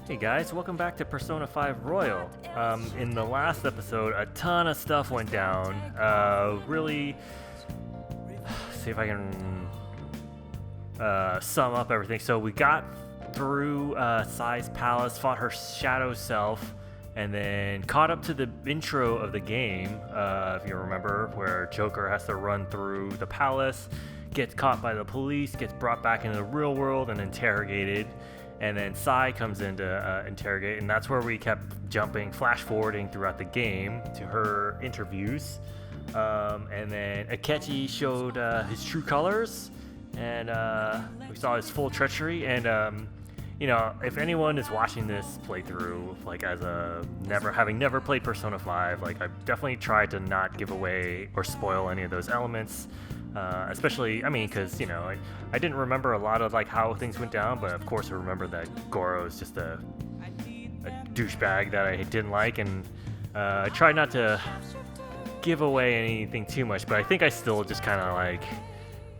Hey guys, welcome back to Persona 5 Royal. In the last episode, a ton of stuff went down. Really, see if I can sum up everything. So we got through Sai's palace, fought her shadow self, and then caught up to the intro of the game, if you remember, where Joker has to run through the palace, gets caught by the police, gets brought back into the real world and interrogated. And then Sai comes in to interrogate, and that's where we kept jumping, flash forwarding throughout the game to her interviews. And then Akechi showed his true colors, and we saw his full treachery. And you know, if anyone is watching this playthrough, like as a having never played Persona 5, like I've definitely tried to not give away or spoil any of those elements. Especially, I mean, because, you know, I didn't remember a lot of, like, how things went down, but of course I remember that Goro is just a douchebag that I didn't like, and I tried not to give away anything too much, but I think I still just kind of, like,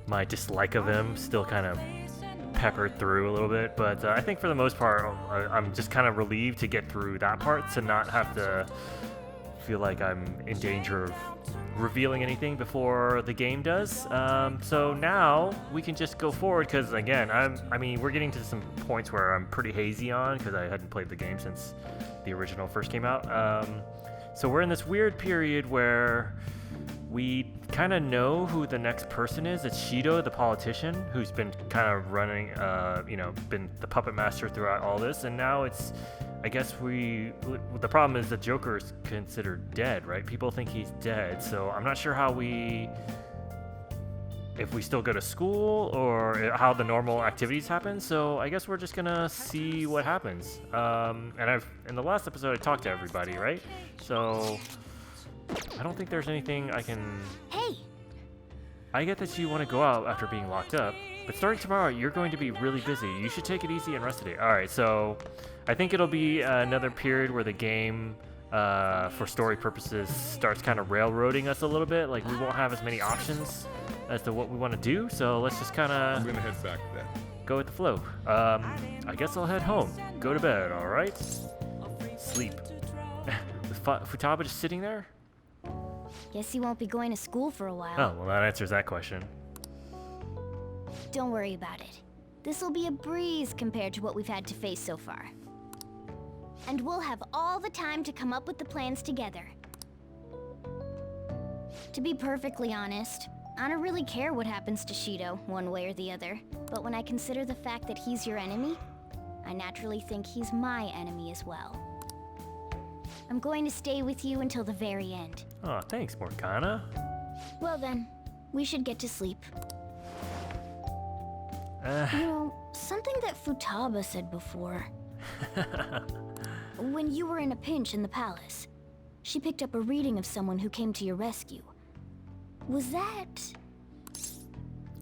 my dislike of him still kind of peppered through a little bit, but I think for the most part, I'm just kind of relieved to get through that part, to not have to feel like I'm in danger of revealing anything before the game does. So now we can just go forward, because again, I mean, we're getting to some points where I'm pretty hazy on, because I hadn't played the game since the original first came out. So we're in this weird period where we kind of know who the next person is. It's Shido, the politician, who's been kind of running, you know, been the puppet master throughout all this, and now it's, I guess the problem is that Joker is considered dead, right? People think he's dead, so I'm not sure if we still go to school or how the normal activities happen, so I guess we're just gonna see what happens. And in the last episode I talked to everybody, right? So I don't think there's anything I can... Hey! I get that you want to go out after being locked up, but starting tomorrow, you're going to be really busy. You should take it easy and rest today. Alright, so I think it'll be another period where the game, for story purposes, starts kind of railroading us a little bit. Like, we won't have as many options as to what we want to do, so let's just kind of... I'm gonna head back then. Go with the flow. I guess I'll head home. Go to bed, alright? Sleep. With Futaba just sitting there? Guess you won't be going to school for a while. Oh, well, that answers that question. Don't worry about it. This'll be a breeze compared to what we've had to face so far. And we'll have all the time to come up with the plans together. To be perfectly honest, I don't really care what happens to Shido, one way or the other. But when I consider the fact that he's your enemy, I naturally think he's my enemy as well. I'm going to stay with you until the very end. Oh, thanks, Morgana. Well then, we should get to sleep. You know, something that Futaba said before. When you were in a pinch in the palace, she picked up a reading of someone who came to your rescue. Was that...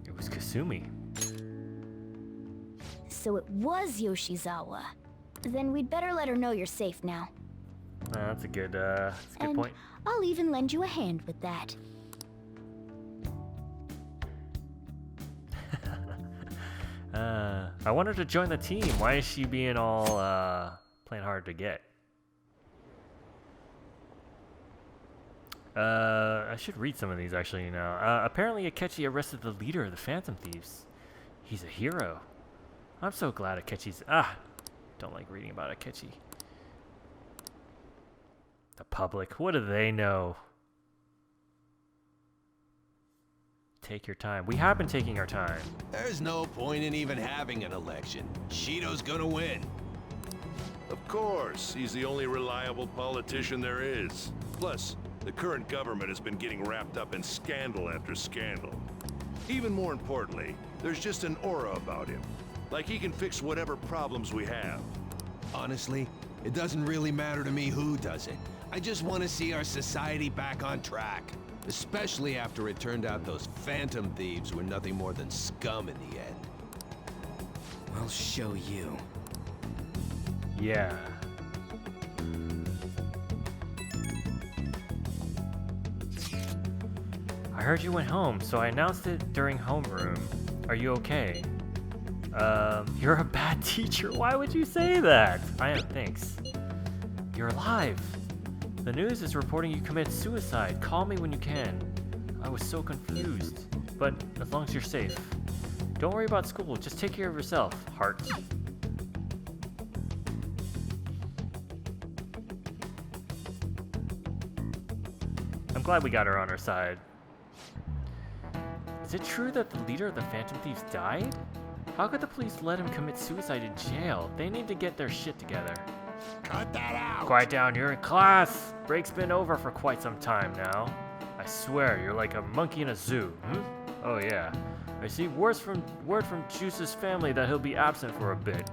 It was Kasumi. So it was Yoshizawa. Then we'd better let her know you're safe now. That's a good And point. I'll even lend you a hand with that. I want her to join the team. Why is she being all playing hard to get? I should read some of these actually now. Apparently Akechi arrested the leader of the Phantom Thieves. He's a hero. I'm so glad Akechi's... don't like reading about Akechi. The public, what do they know? Take your time. We have been taking our time. There's no point in even having an election. Shido's gonna win. Of course, he's the only reliable politician there is. Plus, the current government has been getting wrapped up in scandal after scandal. Even more importantly, there's just an aura about him. Like he can fix whatever problems we have. Honestly, it doesn't really matter to me who does it. I just want to see our society back on track. Especially after it turned out those Phantom Thieves were nothing more than scum in the end. I'll show you. Yeah. I heard you went home, so I announced it during homeroom. Are you okay? You're a bad teacher. Why would you say that? I am, thanks. You're alive. The news is reporting you committed suicide. Call me when you can. I was so confused. But as long as you're safe. Don't worry about school. Just take care of yourself, heart. I'm glad we got her on our side. Is it true that the leader of the Phantom Thieves died? How could the police let him commit suicide in jail? They need to get their shit together. Cut that out! Quiet down, you're in class! Break's been over for quite some time now. I swear, you're like a monkey in a zoo, Oh yeah. I see word from Juice's family that he'll be absent for a bit.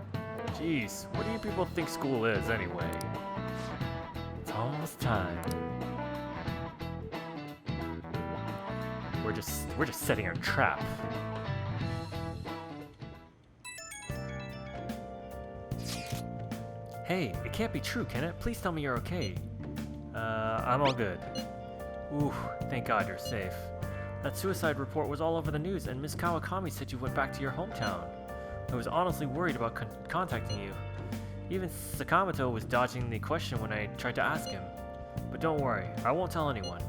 Jeez, what do you people think school is anyway? It's almost time. We're just setting a trap. Hey, it can't be true, can it? Please tell me you're okay. I'm all good. Ooh, thank God you're safe. That suicide report was all over the news, and Miss Kawakami said you went back to your hometown. I was honestly worried about contacting you. Even Sakamoto was dodging the question when I tried to ask him. But don't worry, I won't tell anyone.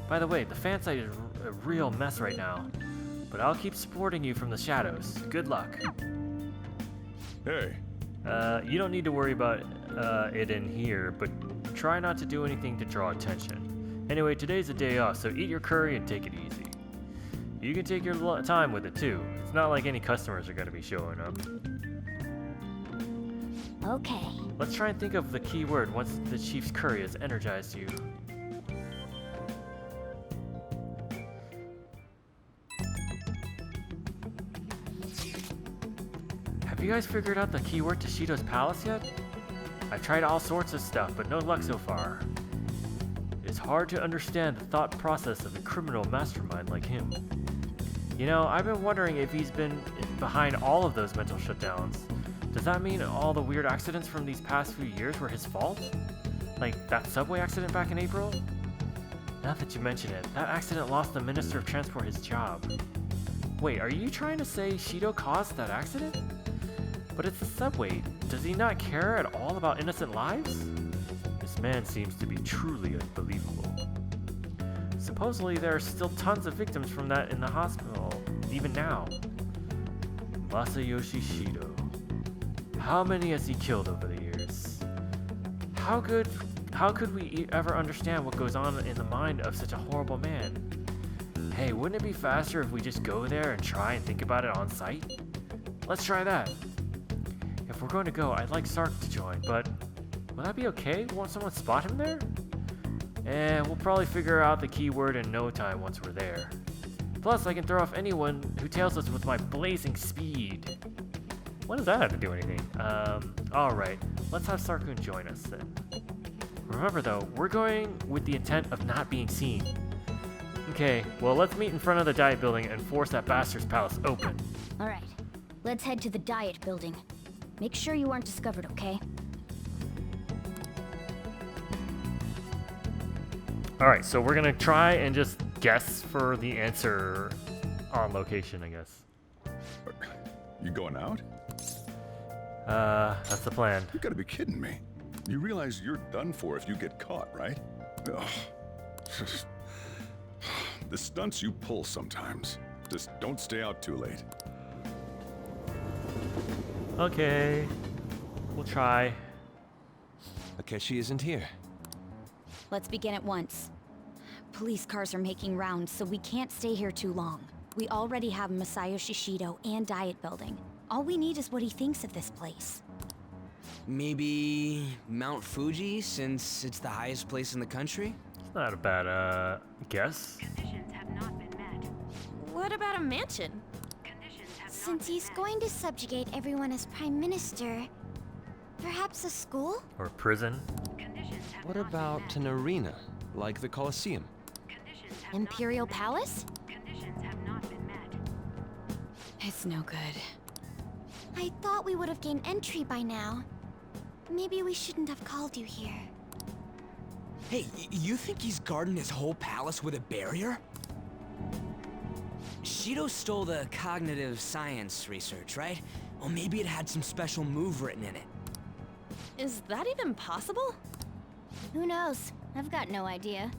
By the way, the fan site is a real mess right now. But I'll keep supporting you from the shadows. Good luck. Hey. You don't need to worry about it in here, but try not to do anything to draw attention. Anyway, today's a day off, so eat your curry and take it easy. You can take your time with it too. It's not like any customers are going to be showing up. Okay. Let's try and think of the key word once the chief's curry has energized you. Have you guys figured out the keyword to Shido's palace yet? I've tried all sorts of stuff, but no luck so far. It's hard to understand the thought process of a criminal mastermind like him. You know, I've been wondering if he's been behind all of those mental shutdowns. Does that mean all the weird accidents from these past few years were his fault? Like that subway accident back in April? Now that you mention it, that accident lost the Minister of Transport his job. Wait, are you trying to say Shido caused that accident? But it's the subway. Does he not care at all about innocent lives? This man seems to be truly unbelievable. Supposedly, there are still tons of victims from that in the hospital, even now. Masayoshi Shido. How many has he killed over the years? How could we ever understand what goes on in the mind of such a horrible man? Hey, wouldn't it be faster if we just go there and try and think about it on site? Let's try that. If we're going to go, I'd like Sark to join, but will that be okay? Won't someone spot him there? We'll probably figure out the keyword in no time once we're there. Plus, I can throw off anyone who tails us with my blazing speed. What does that have to do with anything? Alright, let's have Sarkun join us then. Remember though, we're going with the intent of not being seen. Okay, well let's meet in front of the Diet Building and force that bastard's palace open. Alright, let's head to the Diet Building. Make sure you aren't discovered, okay? Alright, so we're gonna try and just guess for the answer on location, I guess. You going out? That's the plan. You gotta be kidding me. You realize you're done for if you get caught, right? Ugh. The stunts you pull sometimes. Just don't stay out too late. Okay, we'll try. Akechi isn't here. Let's begin at once. Police cars are making rounds, so we can't stay here too long. We already have Masayoshi Shido and Diet Building. All we need is what he thinks of this place. Maybe Mount Fuji, since it's the highest place in the country? It's not a bad, guess. Conditions have not been met. What about a mansion? Conditions have not Since been he's met. going to subjugate everyone as Prime Minister, perhaps a school? Or prison. Conditions have What not about been an arena, like the Colosseum? met. Conditions have Imperial not been Palace? met. Conditions have not been met. It's no good. I thought we would have gained entry by now. Maybe we shouldn't have called you here. Hey, you think he's guarding his whole palace with a barrier? Shido stole the cognitive science research, right? Or maybe it had some special move written in it. Is that even possible? Who knows? I've got no idea.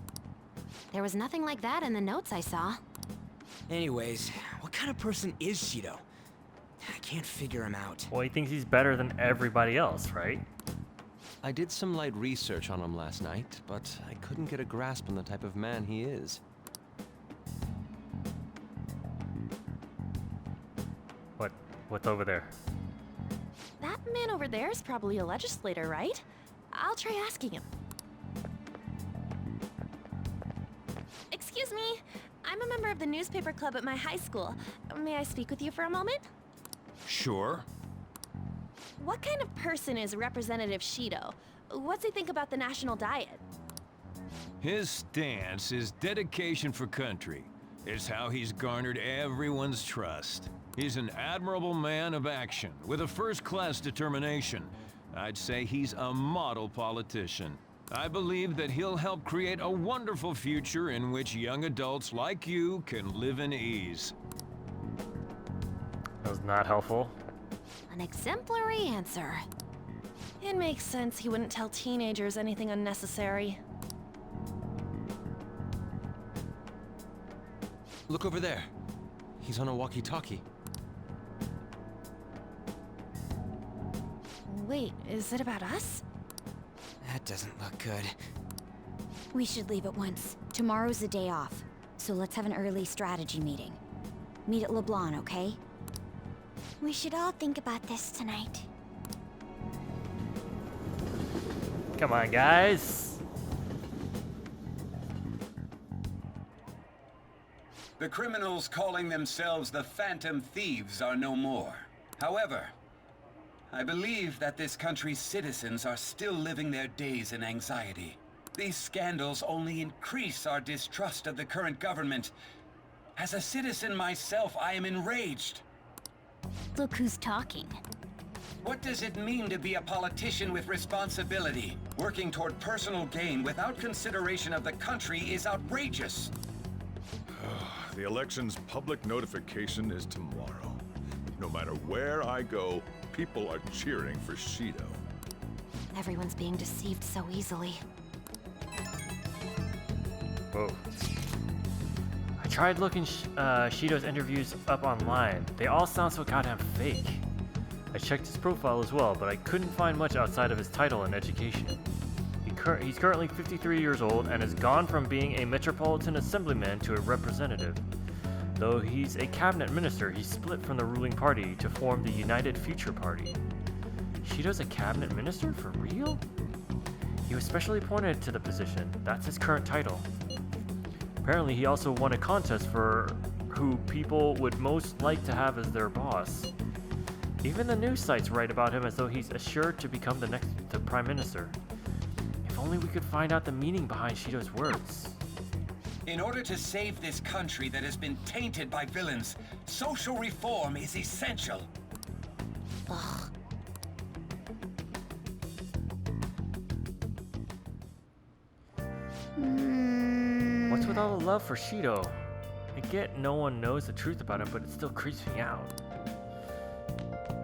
There was nothing like that in the notes I saw. Anyways, what kind of person is Shido? I can't figure him out. Well, he thinks he's better than everybody else, right? I did some light research on him last night, but I couldn't get a grasp on the type of man he is. What's over there? That man over there is probably a legislator, right? I'll try asking him. Excuse me, I'm a member of the newspaper club at my high school. May I speak with you for a moment? Sure. What kind of person is Representative Shido? What's he think about the national diet? His stance is dedication for country. It's how he's garnered everyone's trust. He's an admirable man of action, with a first-class determination. I'd say he's a model politician. I believe that he'll help create a wonderful future in which young adults like you can live in ease. That was not helpful. An exemplary answer. It makes sense he wouldn't tell teenagers anything unnecessary. Look over there. He's on a walkie-talkie. Wait, is it about us? That doesn't look good. We should leave at once. Tomorrow's the day off, so let's have an early strategy meeting. Meet at LeBlanc, okay? We should all think about this tonight. Come on, guys. The criminals calling themselves the Phantom Thieves are no more. However, I believe that this country's citizens are still living their days in anxiety. These scandals only increase our distrust of the current government. As a citizen myself, I am enraged. Look who's talking. What does it mean to be a politician with responsibility? Working toward personal gain without consideration of the country is outrageous. The election's public notification is tomorrow. No matter where I go, people are cheering for Shido. Everyone's being deceived so easily. Whoa. I tried looking Shido's interviews up online. They all sound so goddamn fake. I checked his profile as well, but I couldn't find much outside of his title and education. He's currently 53 years old and has gone from being a metropolitan assemblyman to a representative. Though he's a cabinet minister, he split from the ruling party to form the United Future Party. Shido's a cabinet minister? For real? He was specially appointed to the position. That's his current title. Apparently, he also won a contest for who people would most like to have as their boss. Even the news sites write about him as though he's assured to become the prime minister. If only we could find out the meaning behind Shido's words. In order to save this country that has been tainted by villains, social reform is essential. Ugh. What's with all the love for Shido? I get no one knows the truth about him, but it still creeps me out.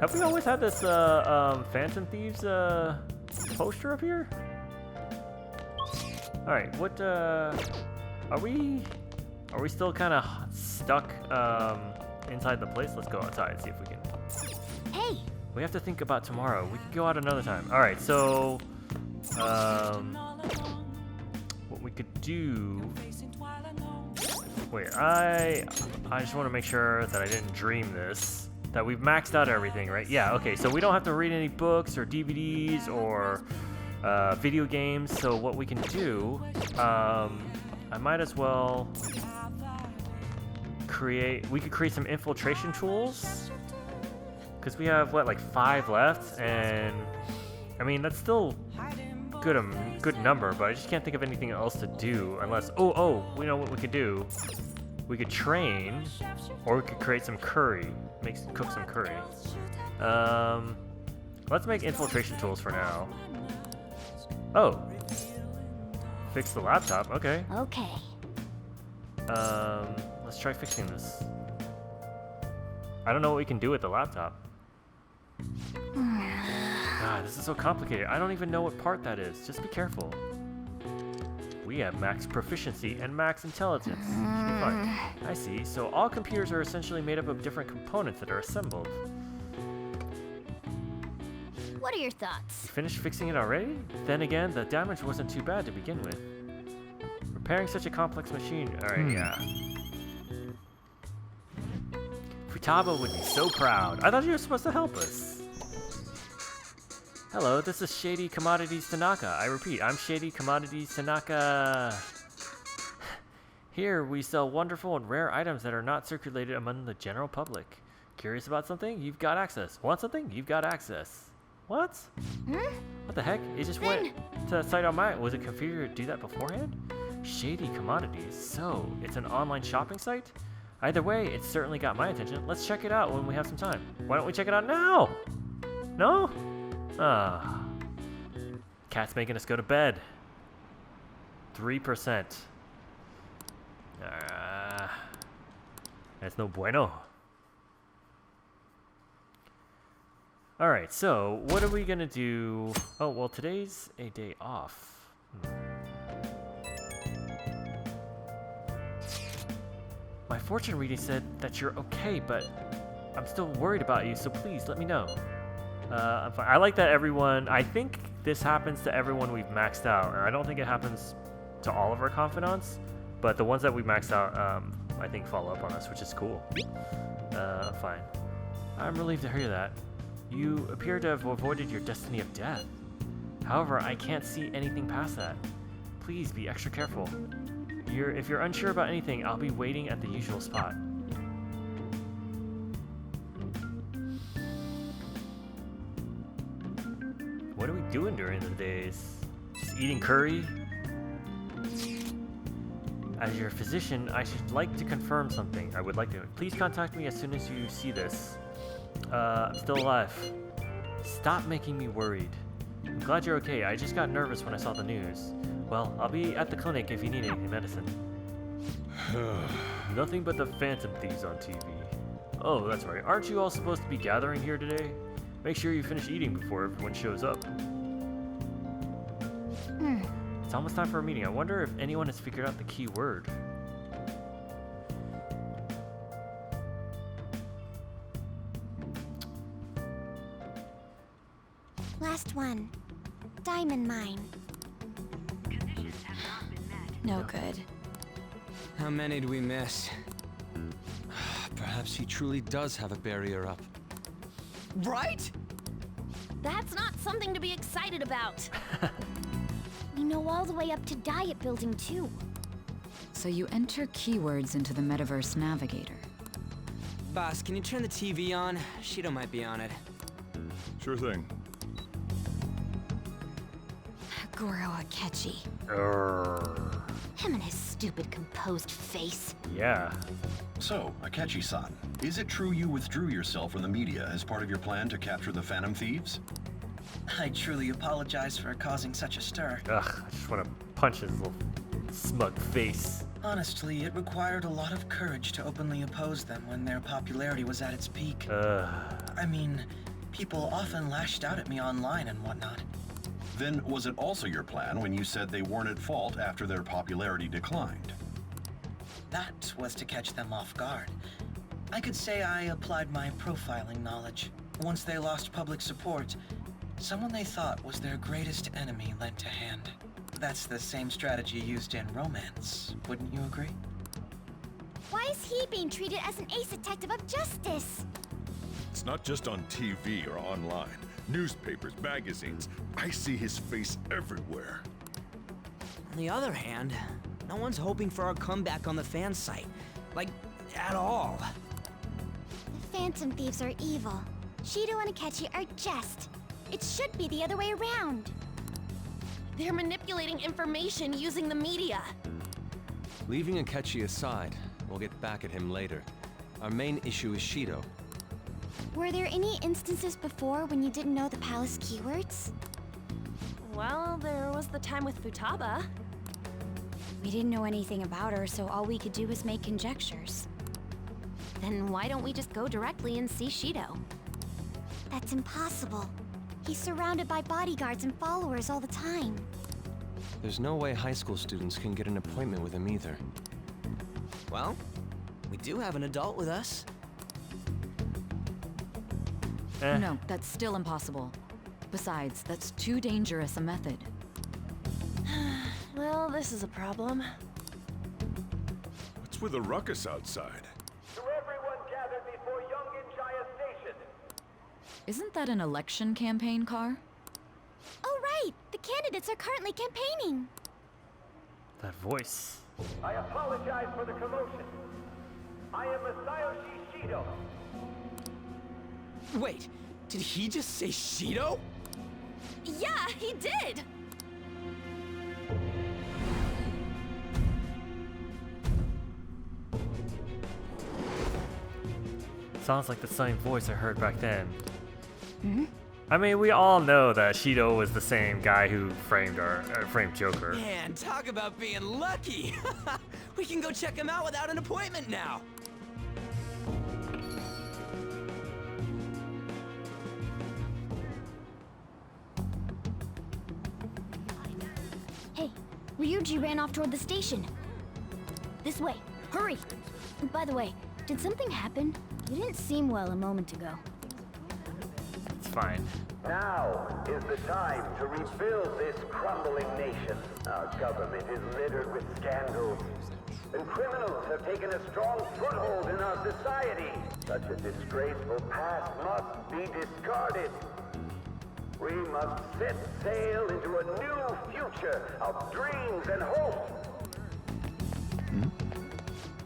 Have we always had this Phantom Thieves poster up here? Alright, what are we still kind of stuck inside the place? Let's go outside, see if we can. Hey! We have to think about tomorrow. We can go out another time. Alright, so what we could do. Wait, I just want to make sure that I didn't dream this. That we've maxed out everything, right? Yeah, okay, so we don't have to read any books or DVDs or video games. So what we can do, I might as well we could create some infiltration tools. Because we have, what, like 5 left? And, I mean, that's still good number, but I just can't think of anything else to do unless, we know what we could do. We could train, or we could create some curry, cook some curry. Let's make infiltration tools for now. Oh, fix the laptop, okay. Okay. Let's try fixing this. I don't know what we can do with the laptop. God, this is so complicated. I don't even know what part that is. Just be careful. We have max proficiency and max intelligence. Should be fine. I see. So all computers are essentially made up of different components that are assembled. What are your thoughts? You finished fixing it already? Then again, the damage wasn't too bad to begin with. Repairing such a complex machine. Alright, yeah. Futaba would be so proud. I thought you were supposed to help us. Hello, this is Shady Commodities Tanaka. I repeat, I'm Shady Commodities Tanaka. Here, we sell wonderful and rare items that are not circulated among the general public. Curious about something? You've got access. Want something? You've got access. What? What the heck? It just went to the site on my... Was it configured to do that beforehand? Shady Commodities. So, it's an online shopping site? Either way, it's certainly got my attention. Let's check it out when we have some time. Why don't we check it out now? No? Ah. Cat's making us go to bed. 3%. That's no bueno. Alright, so what are we gonna do? Oh, well, today's a day off. My fortune reading said that you're okay, but I'm still worried about you, so please let me know. I'm fine. I like that everyone, I think this happens to everyone we've maxed out, and I don't think it happens to all of our confidants, but the ones that we maxed out, I think follow up on us, which is cool. Fine. I'm relieved to hear that. You appear to have avoided your destiny of death. However, I can't see anything past that. Please be extra careful. If you're unsure about anything, I'll be waiting at the usual spot. What are we doing during the days? Just eating curry? As your physician, I should like to confirm something. I would like to. Please contact me as soon as you see this. I'm still alive. Stop making me worried. I'm glad you're okay. I just got nervous when I saw the news. Well, I'll be at the clinic if you need any medicine. Nothing but the Phantom Thieves on TV. Oh, that's right. Aren't you all supposed to be gathering here today? Make sure you finish eating before everyone shows up. It's almost time for a meeting. I wonder if anyone has figured out the key word. Last one. Diamond mine. Conditions have not been met. No good. How many do we miss? Perhaps he truly does have a barrier up. Right? That's not something to be excited about. We know all the way up to Diet Building, too. So you enter keywords into the Metaverse Navigator. Boss, can you turn the TV on? Shido might be on it. Sure thing. Goro Akechi. Him and his stupid composed face. Yeah. So, Akechi-san, is it true you withdrew yourself from the media as part of your plan to capture the Phantom Thieves? I truly apologize for causing such a stir. Ugh, I just want to punch his little smug face. Honestly, it required a lot of courage to openly oppose them when their popularity was at its peak. I mean, people often lashed out at me online and whatnot. Then was it also your plan when you said they weren't at fault after their popularity declined? That was to catch them off guard. I could say I applied my profiling knowledge. Once they lost public support, someone they thought was their greatest enemy lent a hand. That's the same strategy used in romance, wouldn't you agree? Why is he being treated as an ace detective of justice? It's not just on TV or online. Newspapers, magazines. I see his face everywhere. On the other hand, no one's hoping for our comeback on the fan site. Like, at all. The Phantom Thieves are evil. Shido and Akechi are just. It should be the other way around. They're manipulating information using the media. Leaving Akechi aside, we'll get back at him later. Our main issue is Shido. Were there any instances before when you didn't know the palace keywords? Well, there was the time with Futaba. We didn't know anything about her, so all we could do was make conjectures. Then why don't we just go directly and see Shido? That's impossible. He's surrounded by bodyguards and followers all the time. There's no way high school students can get an appointment with him either. Well, we do have an adult with us. No, that's still impossible. Besides, that's too dangerous a method. Well, this is a problem. What's with the ruckus outside? To everyone gathered before Yonginjaya Station. Isn't that an election campaign car? Oh, right! The candidates are currently campaigning. That voice. I apologize for the commotion. I am Masayoshi Shido. Wait, did he just say Shido? Yeah, he did! Sounds like the same voice I heard back then. Hmm? I mean, we all know that Shido was the same guy who framed Joker. Man, talk about being lucky! We can go check him out without an appointment now! Hey, Ryuji ran off toward the station. This way, hurry! By the way, did something happen? You didn't seem well a moment ago. It's fine. Now is the time to rebuild this crumbling nation. Our government is littered with scandals, and criminals have taken a strong foothold in our society. Such a disgraceful past must be discarded. We must set sail into a new future of dreams and hope.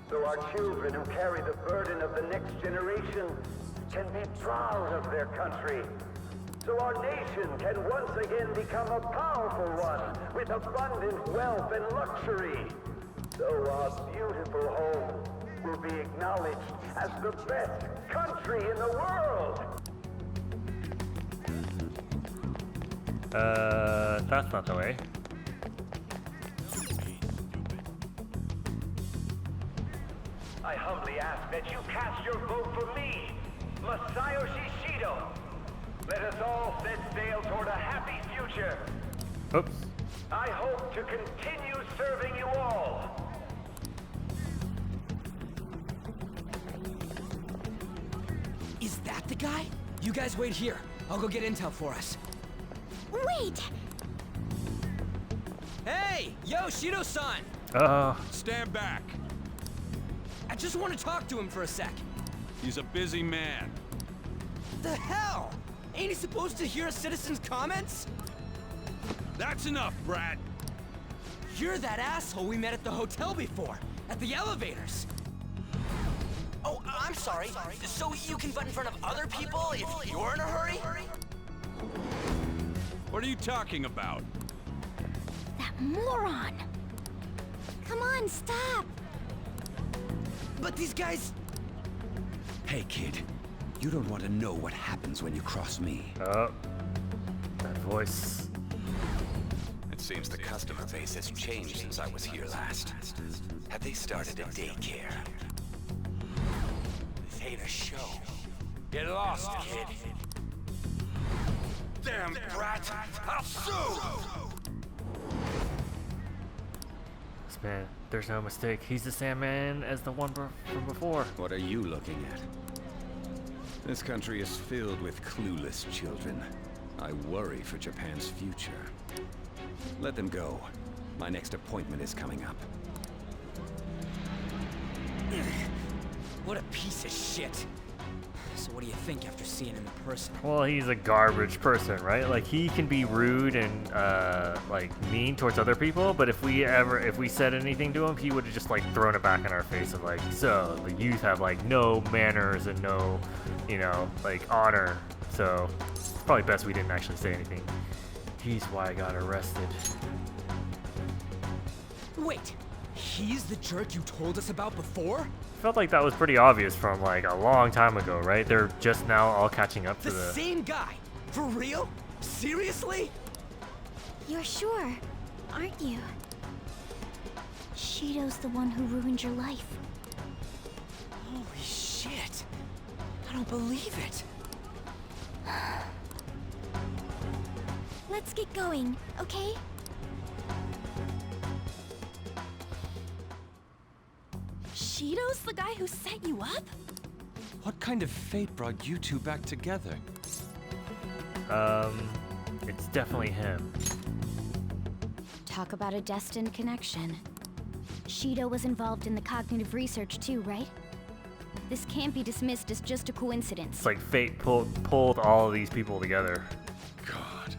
So our children who carry the burden of the next generation can be proud of their country. So our nation can once again become a powerful one with abundant wealth and luxury. So our beautiful home will be acknowledged as the best country in the world. That's not the way. I humbly ask that you cast your vote for me, Masayoshi Shido. Let us all set sail toward a happy future. Oops. I hope to continue serving you all. Is that the guy? You guys wait here. I'll go get intel for us. Wait! Hey! Yo, Shido-san! Stand back. I just want to talk to him for a sec. He's a busy man. The hell? Ain't he supposed to hear a citizen's comments? That's enough, brat. You're that asshole we met at the hotel before, at the elevators. Oh, I'm sorry. So you can butt in front of other people if you're in a hurry? What are you talking about? That moron! Come on, stop! But these guys... Hey, kid. You don't want to know what happens when you cross me. Oh. That voice. It seems the customer base has changed since I was here last. Have they started a daycare? This ain't a show. Get lost, kid. Damn brat! I'll sue! This man, there's no mistake. He's the same man as the one from before. What are you looking at? This country is filled with clueless children. I worry for Japan's future. Let them go. My next appointment is coming up. What a piece of shit. So what do you think after seeing him in person? Well, he's a garbage person, right? Like, he can be rude and like mean towards other people, but if we said anything to him, he would have just like thrown it back in our face of like, so the youth have like no manners and no, you know, like honor. So it's probably best we didn't actually say anything. He's why I got arrested. Wait, he's the jerk you told us about before? Felt like that was pretty obvious from like a long time ago, right? They're just now all catching up to The same guy? For real? Seriously? You're sure, aren't you? Shido's the one who ruined your life. Holy shit. I don't believe it. let's get going, okay? Shido's the guy who set you up? What kind of fate brought you two back together? It's definitely him. Talk about a destined connection. Shido was involved in the cognitive research too, right? This can't be dismissed as just a coincidence. It's like fate pulled all of these people together. God,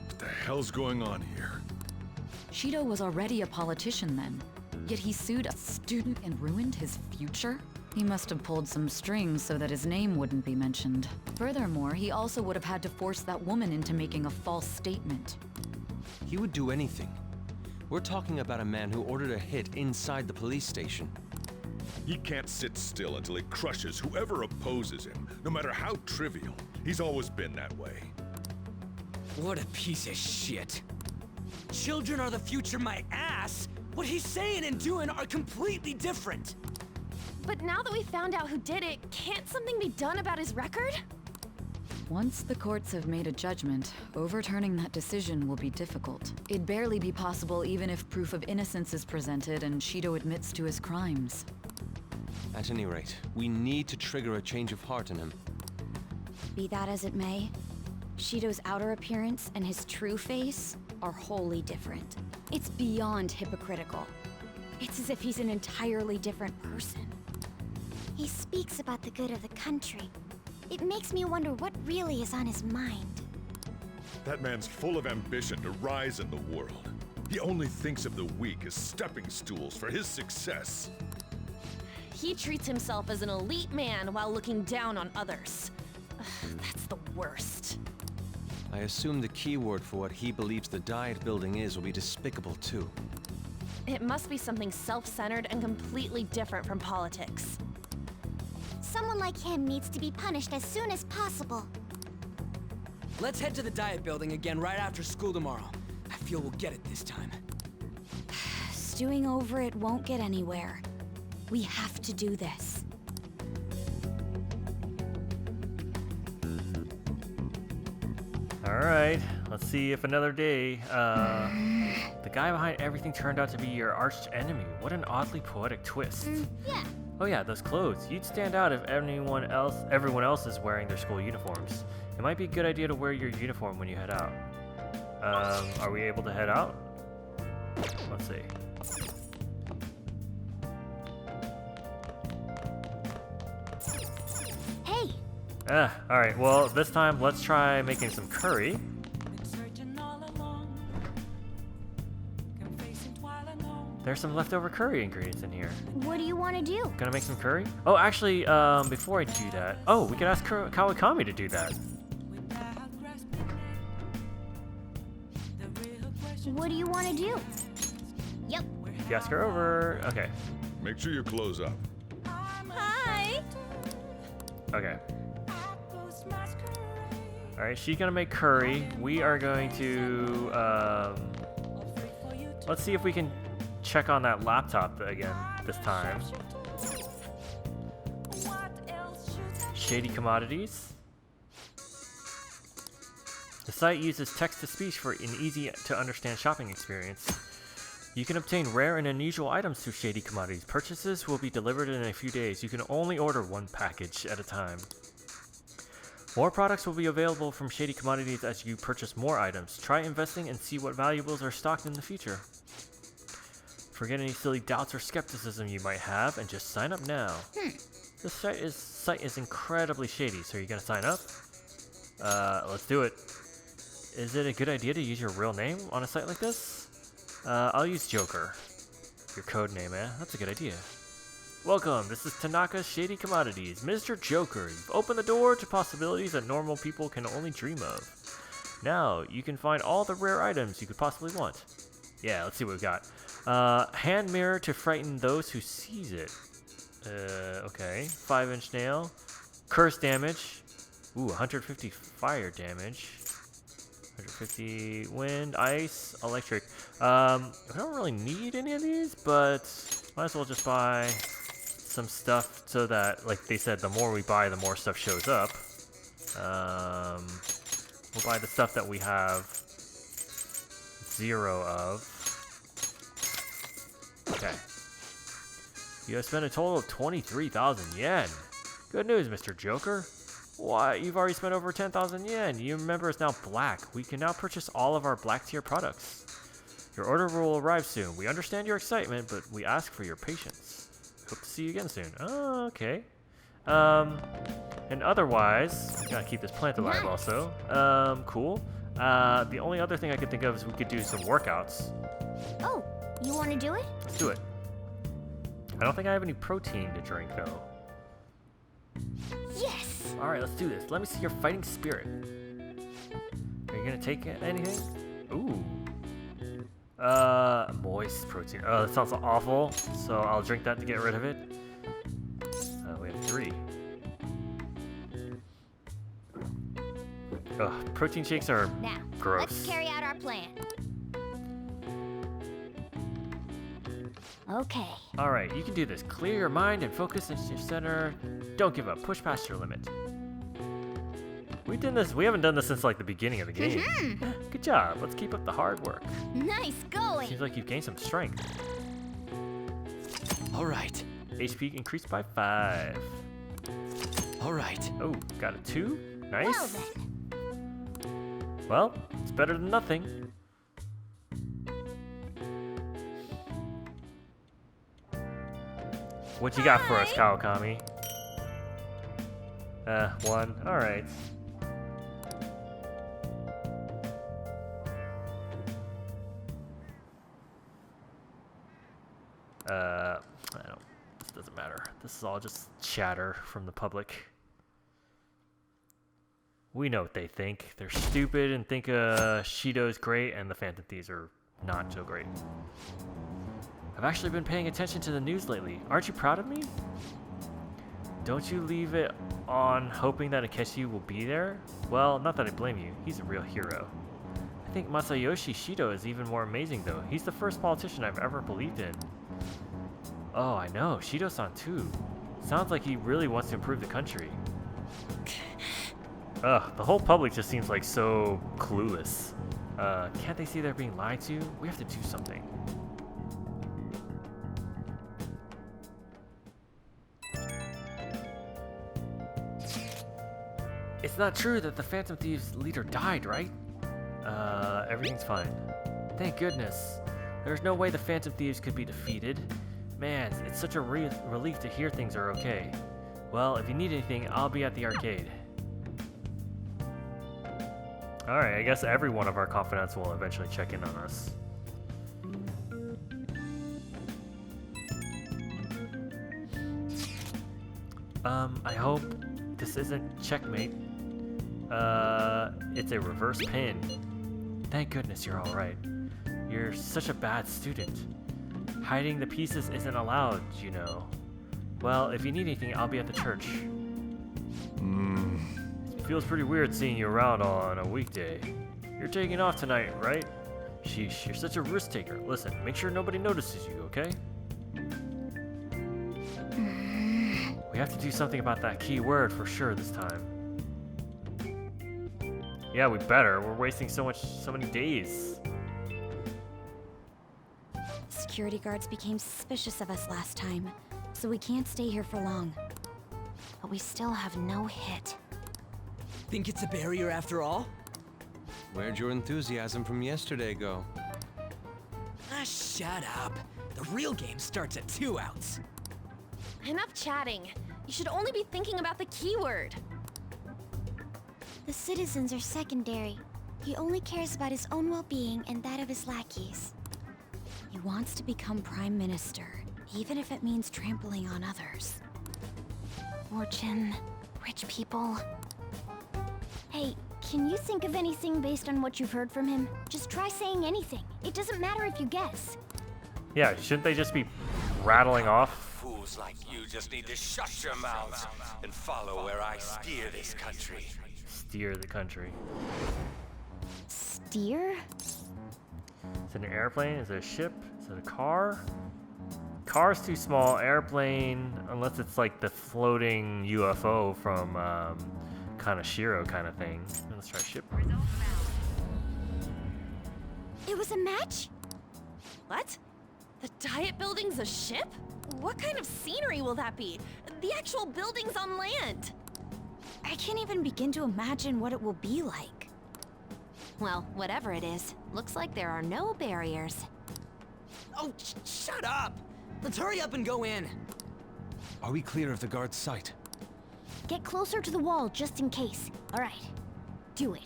what the hell's going on here? Shido was already a politician then, yet he sued a student and ruined his future? He must have pulled some strings so that his name wouldn't be mentioned. Furthermore, he also would have had to force that woman into making a false statement. He would do anything. We're talking about a man who ordered a hit inside the police station. He can't sit still until he crushes whoever opposes him, no matter how trivial. He's always been that way. What a piece of shit. Children are the future, my ass! What he's saying and doing are completely different! But now that we found out who did it, can't something be done about his record? Once the courts have made a judgment, overturning that decision will be difficult. It'd barely be possible even if proof of innocence is presented and Shido admits to his crimes. At any rate, we need to trigger a change of heart in him. Be that as it may, Shido's outer appearance and his true face are wholly different. It's beyond hypocritical. It's as if he's an entirely different person. He speaks about the good of the country. It makes me wonder what really is on his mind. That man's full of ambition to rise in the world. He only thinks of the weak as stepping stools for his success. He treats himself as an elite man while looking down on others. Ugh, that's the worst. I assume the key word for what he believes the Diet Building is will be despicable too. It must be something self-centered and completely different from politics. Someone like him needs to be punished as soon as possible. Let's head to the Diet Building again right after school tomorrow. I feel we'll get it this time. Stewing over it won't get anywhere. We have to do this. Alright, let's see if another day, the guy behind everything turned out to be your arch enemy. What an oddly poetic twist. Yeah. Oh yeah, those clothes. You'd stand out if everyone else is wearing their school uniforms. It might be a good idea to wear your uniform when you head out. Are we able to head out? Let's see. Hey! Alright, well, this time let's try making some curry. There's some leftover curry ingredients in here. What do you want to do? Gonna make some curry? Oh, actually, before I do that... Oh, we could ask Kawakami to do that. What do you want to do? Yep. You ask her over. Okay. Make sure you close up. Hi! Okay. Alright, she's gonna make curry. We are going to, let's see if we can check on that laptop again this time. Shady Commodities. The site uses text-to-speech for an easy-to-understand shopping experience. You can obtain rare and unusual items through Shady Commodities. Purchases will be delivered in a few days. You can only order one package at a time. More products will be available from Shady Commodities as you purchase more items. Try investing and see what valuables are stocked in the future. Forget any silly doubts or skepticism you might have and just sign up now. This site is incredibly shady, so you're gonna sign up? Let's do it. Is it a good idea to use your real name on a site like this? I'll use Joker. Your code name, eh? That's a good idea. Welcome, this is Tanaka's Shady Commodities. Mr. Joker, you've opened the door to possibilities that normal people can only dream of. Now, you can find all the rare items you could possibly want. Yeah, let's see what we've got. Hand mirror to frighten those who sees it. Okay. 5-inch nail. Curse damage. Ooh, 150 fire damage. 150 wind, ice, electric. I don't really need any of these, but might as well just buy some stuff so that, like they said, the more we buy, the more stuff shows up. We'll buy the stuff that we have 0 of. Okay. You have spent a total of 23,000 yen. Good news, Mr. Joker. Why, you've already spent over 10,000 yen. Your member is now black. We can now purchase all of our black tier products. Your order will arrive soon. We understand your excitement, but we ask for your patience. Hope to see you again soon. Oh, okay. And otherwise, gotta keep this plant alive also. Cool. The only other thing I could think of is we could do some workouts. Oh, you want to do it? Let's do it. I don't think I have any protein to drink, though. Yes! Alright, let's do this. Let me see your fighting spirit. Are you gonna take anything? Ooh. Moist protein. Oh, that sounds awful. So I'll drink that to get rid of it. We have 3. Ugh, protein shakes are now, gross. Let's carry out our plan. Okay. Alright, you can do this. Clear your mind and focus into your center. Don't give up. Push past your limit. We haven't done this since like the beginning of the game. Good job. Let's keep up the hard work. Nice going. Seems like you've gained some strength. Alright. HP increased by 5. Alright. Oh, got a 2? Nice. Well then. Well, it's better than nothing. What you got for us, Kawakami? 1. Alright. This doesn't matter. This is all just chatter from the public. We know what they think. They're stupid and think Shido's great and the Phantom Thieves are not so great. I've actually been paying attention to the news lately. Aren't you proud of me? Don't you leave it on hoping that Akechi will be there? Well, not that I blame you. He's a real hero. I think Masayoshi Shido is even more amazing though. He's the first politician I've ever believed in. Oh, I know. Shido-san too. Sounds like he really wants to improve the country. Ugh, the whole public just seems like so clueless. Can't they see they're being lied to? We have to do something. It's not true that the Phantom Thieves leader died, right? Everything's fine. Thank goodness. There's no way the Phantom Thieves could be defeated. Man, it's such a relief to hear things are okay. Well, if you need anything, I'll be at the arcade. Alright, I guess every one of our confidants will eventually check in on us. I hope this isn't checkmate. It's a reverse pin. Thank goodness you're alright. You're such a bad student. Hiding the pieces isn't allowed, you know. Well, if you need anything, I'll be at the church. It feels pretty weird seeing you around on a weekday. You're taking off tonight, right? Sheesh, you're such a risk taker. Listen, make sure nobody notices you, okay? We have to do something about that key word for sure this time. Yeah, we better. We're wasting so many days. Security guards became suspicious of us last time, so we can't stay here for long. But we still have no hit. Think it's a barrier after all? Where'd your enthusiasm from yesterday go? Ah, shut up. The real game starts at 2 outs. Enough chatting. You should only be thinking about the keyword. The citizens are secondary. He only cares about his own well-being and that of his lackeys. He wants to become Prime Minister, even if it means trampling on others. Fortune, rich people. Hey, can you think of anything based on what you've heard from him? Just try saying anything. It doesn't matter if you guess. Yeah, shouldn't they just be rattling off? Fools like you just need to shut your mouths and follow where I steer this country. Steer the country. Steer? Is it an airplane? Is it a ship? Is it a car? Car's too small. Airplane, unless it's like the floating UFO from kind of Shiro kind of thing. Let's try ship. It was a match? What? The Diet Building's a ship? What kind of scenery will that be? The actual building's on land. I can't even begin to imagine what it will be like. Well, whatever it is, looks like there are no barriers. Oh, shut up! Let's hurry up and go in. Are we clear of the guard's sight? Get closer to the wall just in case. All right. Do it.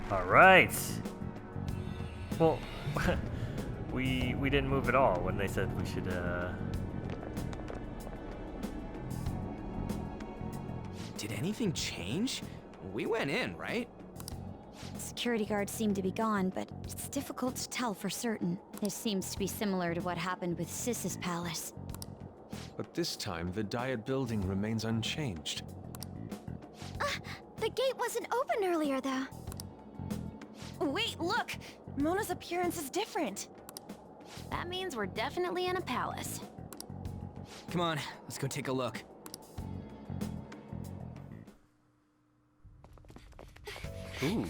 All right. Well, we didn't move at all when they said we should. Did anything change? We went in, right? Security guards seem to be gone, but it's difficult to tell for certain. This seems to be similar to what happened with Sis's palace. But this time, the Diet Building remains unchanged. The gate wasn't open earlier, though. Wait, look! Mona's appearance is different. That means we're definitely in a palace. Come on, let's go take a look. Ooh.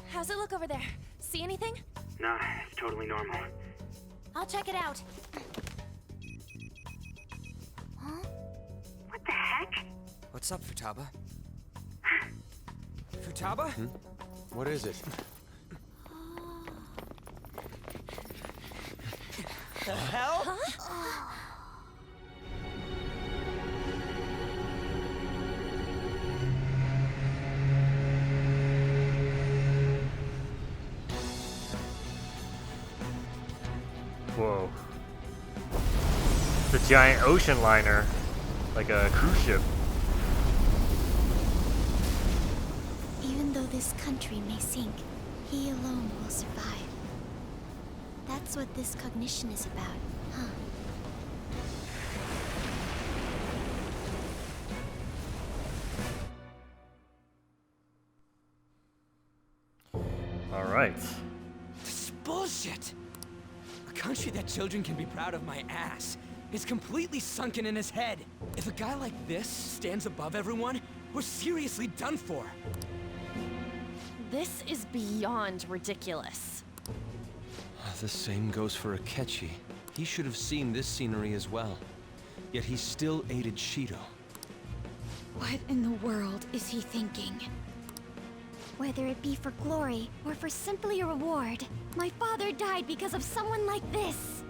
How's it look over there? See anything? Nah, it's totally normal. I'll check it out. Huh? What the heck? What's up, Futaba? Futaba? What is it? The hell? Huh? Whoa. It's a giant ocean liner, like a cruise ship. Even though this country may sink, he alone will survive. That's what this cognition is about, huh? All right. This is bullshit! A country that children can be proud of my ass is completely sunken in his head. If a guy like this stands above everyone, we're seriously done for. This is beyond ridiculous. The same goes for Akechi. He should have seen this scenery as well. Yet he still aided Shido. What in the world is he thinking? Whether it be for glory or for simply a reward, my father died because of someone like this.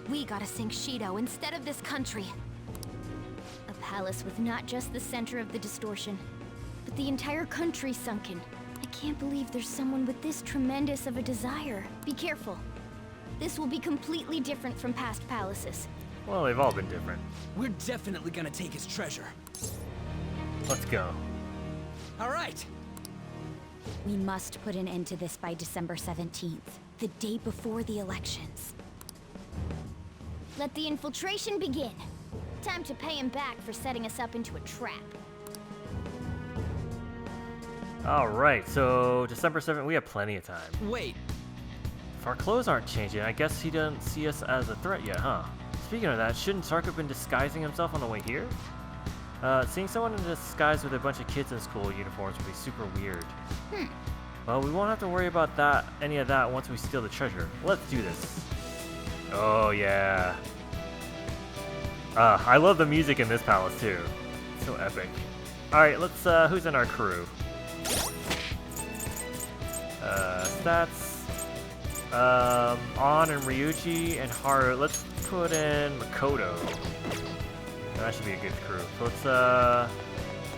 We gotta sink Shido instead of this country. A palace with not just the center of the distortion, but the entire country sunken. I can't believe there's someone with this tremendous of a desire. Be careful. This will be completely different from past palaces. Well, they've all been different. We're definitely gonna take his treasure. Let's go. All right. We must put an end to this by December 17th, the day before the elections. Let the infiltration begin. Time to pay him back for setting us up into a trap. Alright, so December 7th, we have plenty of time. Wait. If our clothes aren't changing, I guess he doesn't see us as a threat yet, huh? Speaking of that, shouldn't Sark have been disguising himself on the way here? Seeing someone in disguise with a bunch of kids in school uniforms would be super weird. Well, we won't have to worry about any of that once we steal the treasure. Let's do this. Oh, yeah. I love the music in this palace, too. It's so epic. Alright, let's, who's in our crew? Stats. On and Ryuji and Haru. Let's put in Makoto. That should be a good crew. So let's,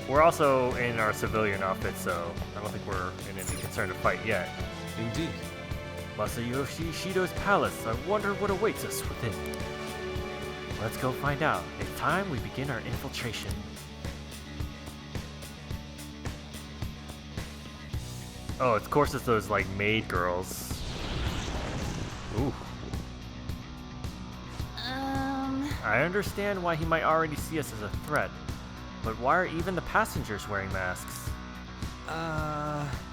we're also in our civilian outfit, so I don't think we're in any concern to fight yet. Indeed. Masayoshi Shido's palace. I wonder what awaits us within. Let's go find out. It's time we begin our infiltration. Oh, of course it's those, like, maid girls. Ooh. I understand why he might already see us as a threat, but why are even the passengers wearing masks?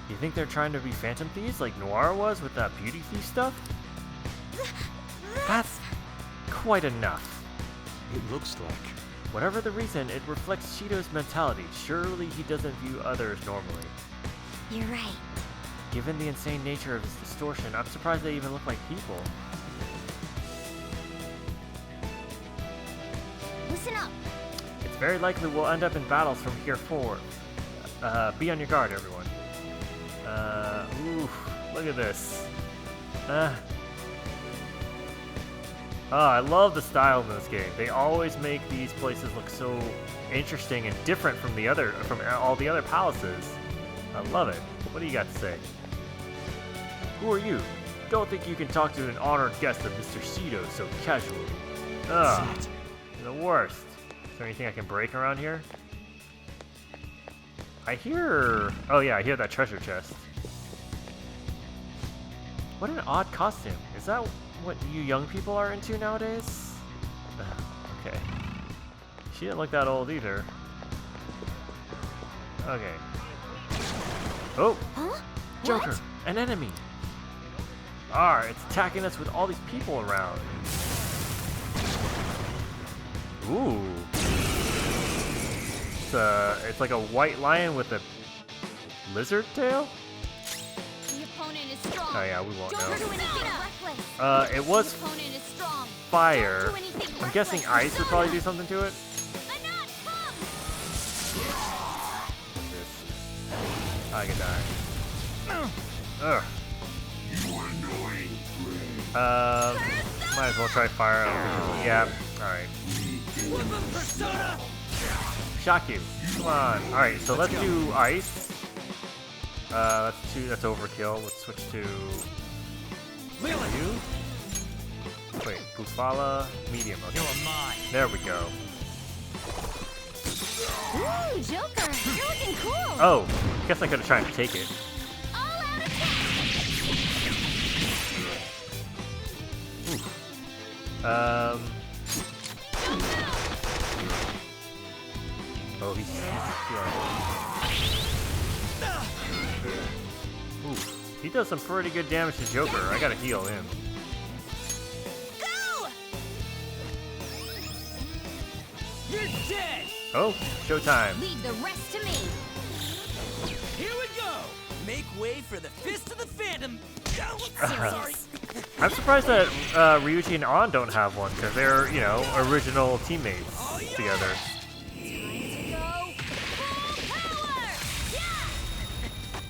You think they're trying to be phantom thieves like Noir was with that beauty thief stuff? That's quite enough. It looks like. Whatever the reason, it reflects Shido's mentality. Surely he doesn't view others normally. You're right. Given the insane nature of his distortion, I'm surprised they even look like people. Listen up. It's very likely we'll end up in battles from here forward. Be on your guard, everyone. Ooh, look at this. I love the style in this game. They always make these places look so interesting and different from all the other palaces. I love it. What do you got to say? Who are you? Don't think you can talk to an honored guest of Mr. Shido so casually. Ugh, you're the worst. Is there anything I can break around here? I hear... Oh yeah, I hear that treasure chest. What an odd costume. Is that what you young people are into nowadays? Okay. She didn't look that old either. Okay. Oh! Huh? Joker! What? An enemy! It's attacking us with all these people around. Ooh. It's like a white lion with a lizard tail? The opponent is strong. Oh yeah, we won't Don't know. do anything reckless. It was The opponent is strong. fire. Don't do anything I'm guessing reckless. ice would probably do something to it. I can die. Ugh. Might as well try fire. Yeah. All right. Shock you. Come on. All right. So let's do ice. That's overkill. Let's switch to you. Wait, Bufala, medium. Okay. There we go. Ooh, Joker, you're looking cool. Oh, guess I could have tried to take it. Oh, he's Ooh, he does some pretty good damage to Joker. I gotta heal him. Go! You're dead! Oh, showtime. Leave the rest to me. Here we go! Make way for the Fist of the Phantom! Sorry. I'm surprised that Ryuji and An don't have one, because they're, you know, original teammates together.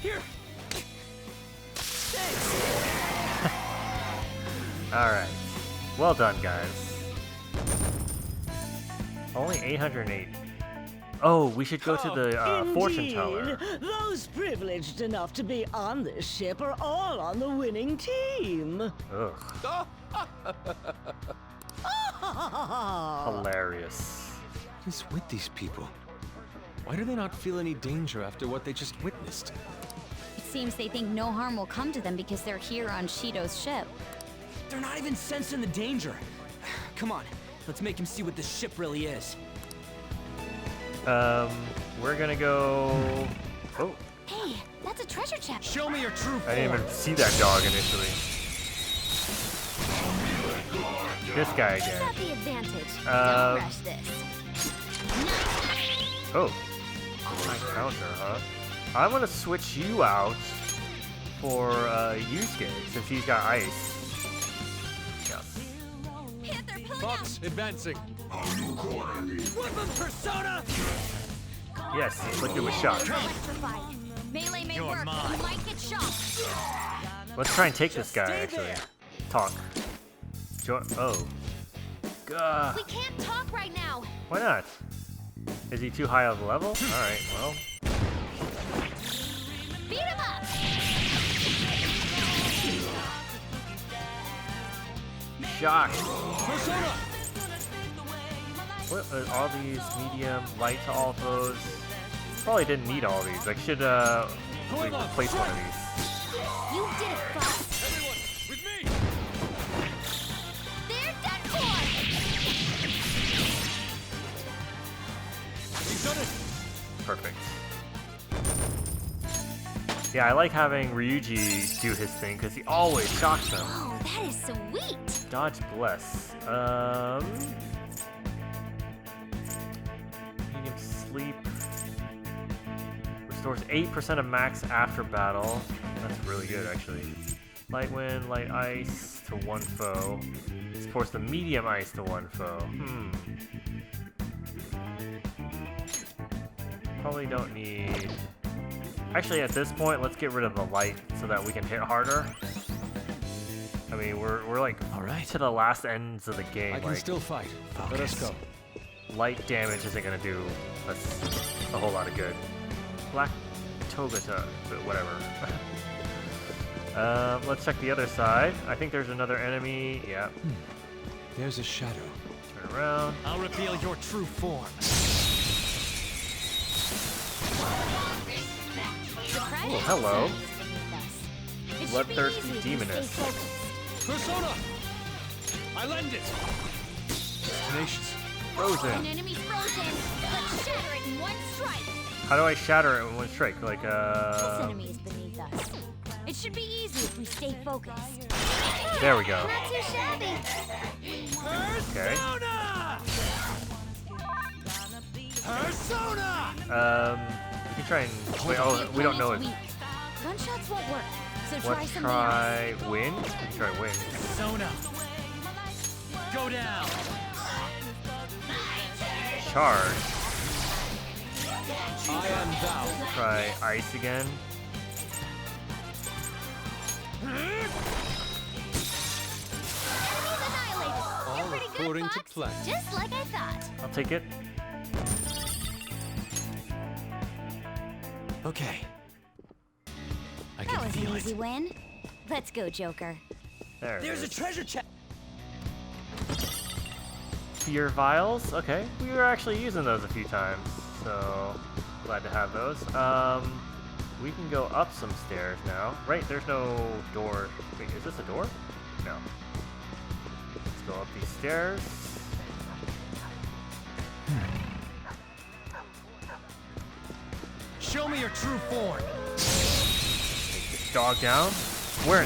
Here. Alright. Well done, guys. Only 808. Oh, we should go to the fortune teller. Those privileged enough to be on this ship are all on the winning team. Ugh. Hilarious. What is with these people? Why do they not feel any danger after what they just witnessed? It seems they think no harm will come to them because they're here on Shido's ship. They're not even sensing the danger. Come on, let's make him see what this ship really is. We're gonna go... Oh. Hey, that's a treasure chest. Show me your true form. I didn't even see that dog initially. This guy again. Got the advantage. Don't rush this. Oh. Nice counter, huh? I'm gonna switch you out for Yusuke, since he's got ice. Yes. Fox advancing. Weapon persona! Yes, let's do a shot. Electrified. Melee may work, but you might get shocked. Let's try and take this guy, actually. Talk. Oh. Gah. We can't talk right now. Why not? Is he too high of a level? Alright, well. Beat him up. Shock. Persona! What are all these medium, light to all those? Probably didn't need all these. I should like, replace one of these. You did it, Fox. Everyone, with me! They're done for. He's done it! Perfect. Yeah, I like having Ryuji do his thing because he always shocks them. Oh, that is sweet. Dodge bless. Medium sleep. Restores 8% of max after battle. That's really good, actually. Light wind, light ice to one foe. Supports the medium ice to one foe. Probably don't need... Actually, at this point, let's get rid of the light so that we can hit harder. I mean, we're like to the last ends of the game. I can still fight. Focus. Let us go. Light damage isn't gonna do us a whole lot of good. Black Togata, but whatever. Let's check the other side. I think there's another enemy. Yeah. There's a shadow. Turn around. I'll reveal your true form. Oh, hello. Bloodthirsty Demoness. Persona! I lend it! Tenacious. Frozen. An enemy's frozen. Let's shatter it in one strike. How do I shatter it in one strike? Like, This enemy is beneath us. It should be easy if we stay focused. There we go. Not too shabby. Okay. Persona! We can try and... Wait, oh, we don't know it. Gunshots won't work, so try Let's something try else. wind. Let's try wind. Persona! Go down! Charge. I am thou. Try ice again. All according to plan. Just like I thought. I'll take it. Okay. I That can was feel an it. easy win. Let's go, Joker. There's a treasure chest. Fear vials. Okay, we were actually using those a few times, so glad to have those. We can go up some stairs now. Right, there's no door. Wait, is this a door? No. Let's go up these stairs. Show me your true form. Take this dog down.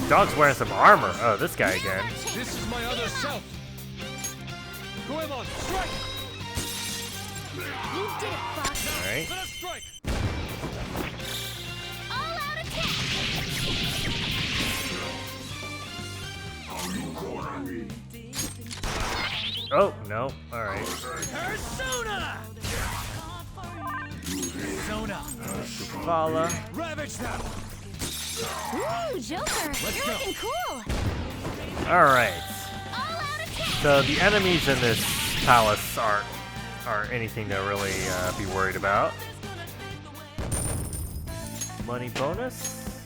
Dog's wearing some armor. Oh, this guy again. This is my other self. Goemon, strike! You did it, Fox. All right. Let us strike! All out attack. Oh no. All right. Persona! Persona! Vala. Ravage them! Ooh, Joker, Let's you're go. looking cool. All right. All out attack. So the enemies in this palace aren't anything to really be worried about. Money bonus.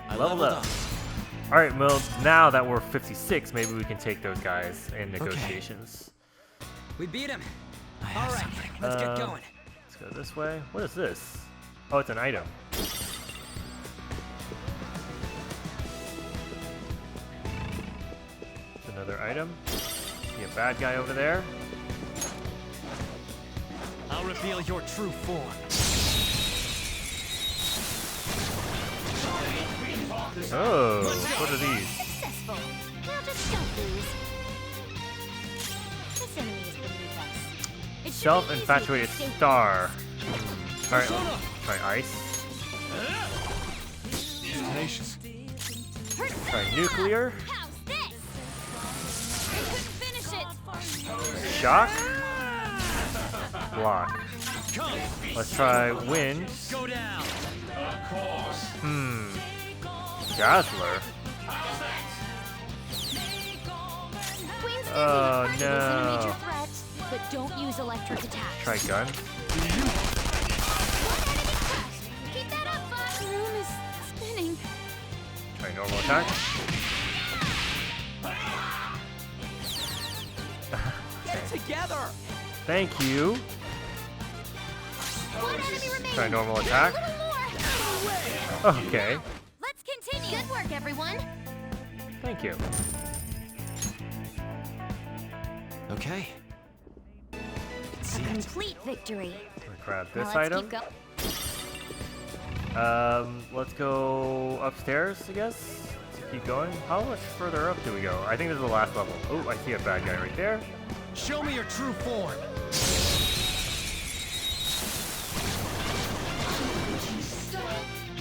I Leveled up. All right, well, now that we're 56, maybe we can take those guys in negotiations. We beat him. All right, let's get going. Let's go this way. What is this? Oh, it's an item. Another item. See a bad guy over there. I'll reveal your true form. Oh, what are these? Successful. Now just don't lose. This enemy is beneath us. It should be easy Self-infatuated if we stay star. focused. Alright, try ice. Tenacious. Try nuclear. How's this? I couldn't finish it. Shock. Block. Let's try wind. Go down. Dazzler. Queen's Oh isn't a major no. threat, but don't use electric attacks. Try gun. One enemy crushed. Keep that up, Fox. The room is spinning. Try normal attack. Get together. Thank you. One enemy remaining. Try normal A attack. little more. Okay. Let's continue. Good work, everyone. Thank you. Okay. A complete victory. Grab this Now let's item. keep Let's go upstairs, I guess. Let's keep going. How much further up do we go? I think this is the last level. Oh, I see a bad guy right there. Show me your true form.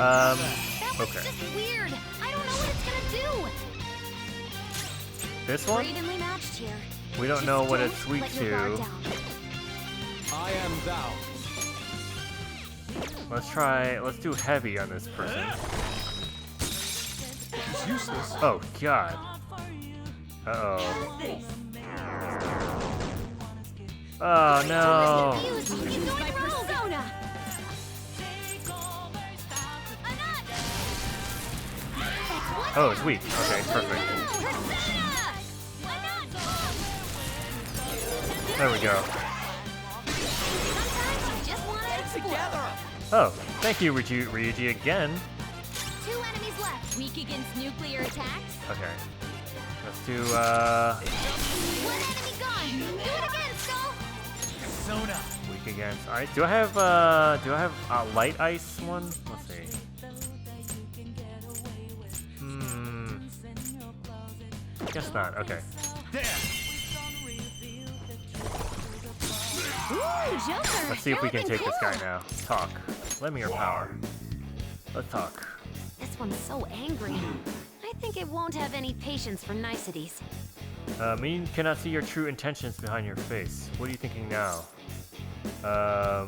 That was Okay. just weird. I don't know what it's gonna do. This one? Evenly matched here. We don't know what it's weak Let your guard to. down. I am thou. Let's do heavy on this person. It's useless. Oh, God. Uh-oh. Oh, no. He's going persona. Oh, it's weak. Okay, perfect. There we go. Together. Oh, thank you, Ryuji, again. 2 enemies left. Weak against nuclear attacks. Okay. Let's do, 1 enemy gone. Do it again, Skull. Persona. weak against ice. Do I have a light ice one? Let's see. Guess not. Okay. Ooh, Joker. Let's see if we can You're take this looking guy now. Talk. Lend me your power. Let's talk. This one's so angry. I think it won't have any patience for niceties. Mean cannot see your true intentions behind your face. What are you thinking now? How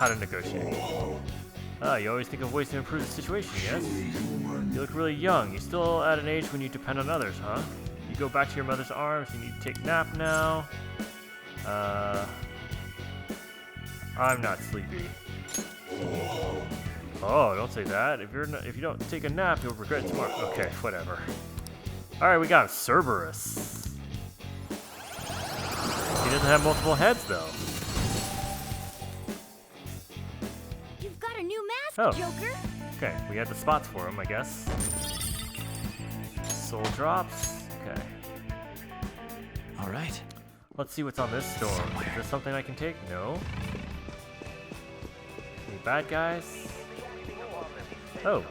to negotiate. Ah, you always think of ways to improve the situation, yes? You look really young. You're still at an age when you depend on others, huh? You go back to your mother's arms. You need to take a nap now. I'm not sleepy. Oh, don't say that. If you don't take a nap, you'll regret it tomorrow. Okay, whatever. All right, we got Cerberus. He doesn't have multiple heads though. You've got a new mask, Oh. Joker. Okay, we had the spots for him, I guess. Soul drops. Okay. All right. Let's see what's on this door. Is there something I can take? No. Any bad guys? Oh.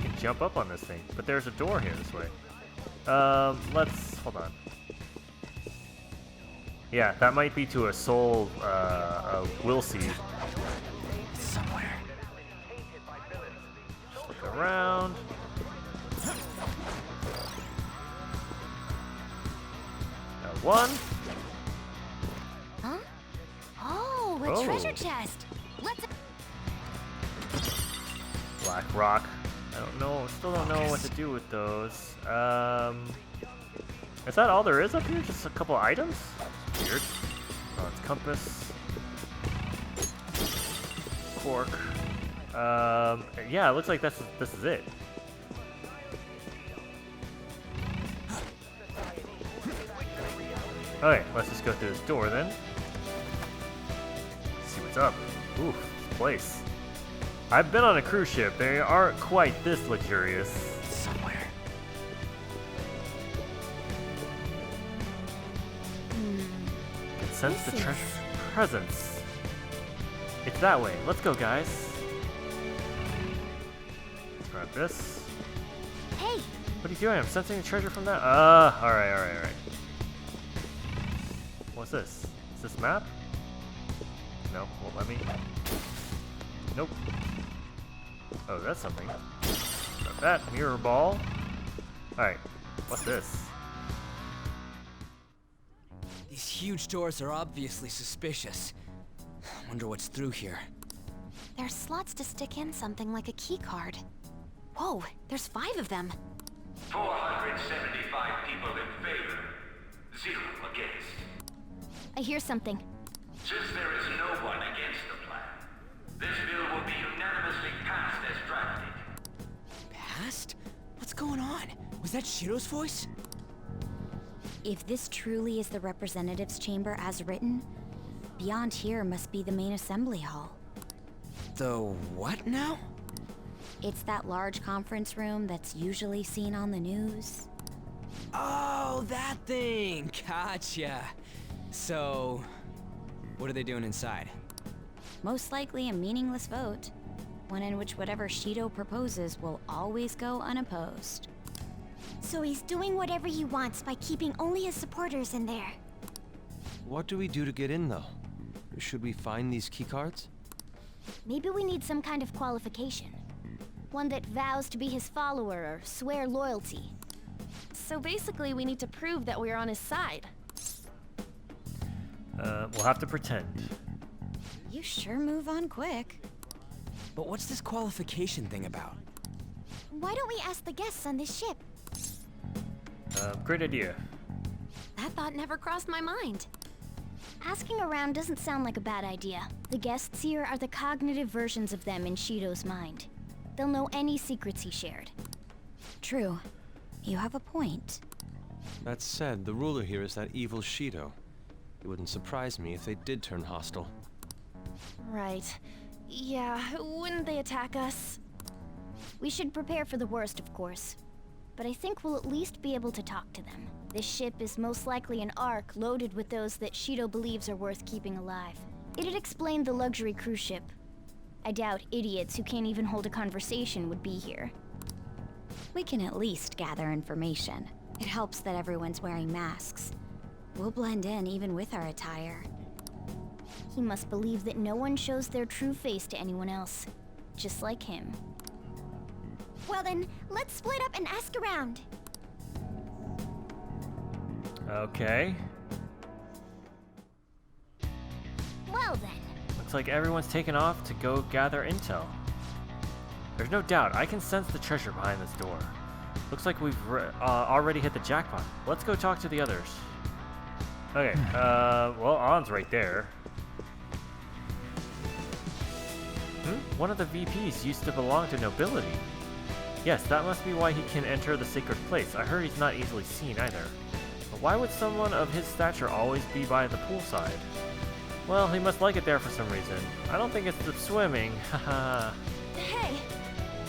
You can jump up on this thing. But there's a door here this way. Let's... Hold on. Yeah, that might be to a soul, will seed. Somewhere. Just look around. Got one. Huh? Oh, a Oh. treasure chest. Let's. Black rock. I don't know. Still don't know what to do with those. Is that all there is up here? Just a couple items? Weird. Oh, it's compass. Cork. Yeah, it looks like this is it. Okay, let's just go through this door then. See what's up. Ooh, this place. I've been on a cruise ship. They aren't quite this luxurious. Somewhere. Can sense the This is- treasure's presence. It's that way. Let's go, guys. Let's grab this. Hey, What are you doing? I'm sensing the treasure from that. Alright. What's this? Is this map? No, won't let me. Nope. Oh, that's something. Got that. Mirror ball. Alright. What's this? These huge doors are obviously suspicious. Wonder what's through here. There's slots to stick in something like a key card. Whoa, there's 5 of them. 475 people in favor, 0 against. I hear something. Since there is no one against the plan, this bill will be unanimously passed as drafted. Past? What's going on? Was that Shido's voice? If this truly is the representatives' chamber as written, beyond here must be the main assembly hall. The what now? It's that large conference room that's usually seen on the news. Oh, that thing! Gotcha. So, what are they doing inside? Most likely a meaningless vote, one in which whatever Shido proposes will always go unopposed. So he's doing whatever he wants by keeping only his supporters in there. What do we do to get in, though? Should we find these keycards? Maybe we need some kind of qualification. One that vows to be his follower or swear loyalty. So basically, we need to prove that we're on his side. We'll have to pretend. You sure move on quick. But what's this qualification thing about? Why don't we ask the guests on this ship? Great idea. That thought never crossed my mind. Asking around doesn't sound like a bad idea. The guests here are the cognitive versions of them in Shido's mind. They'll know any secrets he shared. True. You have a point. That said, the ruler here is that evil Shido. It wouldn't surprise me if they did turn hostile. Right. Yeah, wouldn't they attack us? We should prepare for the worst, of course. But I think we'll at least be able to talk to them. This ship is most likely an Ark loaded with those that Shido believes are worth keeping alive. It'd explain the luxury cruise ship. I doubt idiots who can't even hold a conversation would be here. We can at least gather information. It helps that everyone's wearing masks. We'll blend in even with our attire. He must believe that no one shows their true face to anyone else. Just like him. Well then, let's split up and ask around. Okay. Well then. Looks like everyone's taken off to go gather intel. There's no doubt, I can sense the treasure behind this door. Looks like we've already hit the jackpot. Let's go talk to the others. Okay, well, On's right there. One of the VPs used to belong to nobility. Yes, that must be why he can enter the sacred place. I heard he's not easily seen either. But why would someone of his stature always be by the poolside? Well, he must like it there for some reason. I don't think it's the swimming, haha. Hey!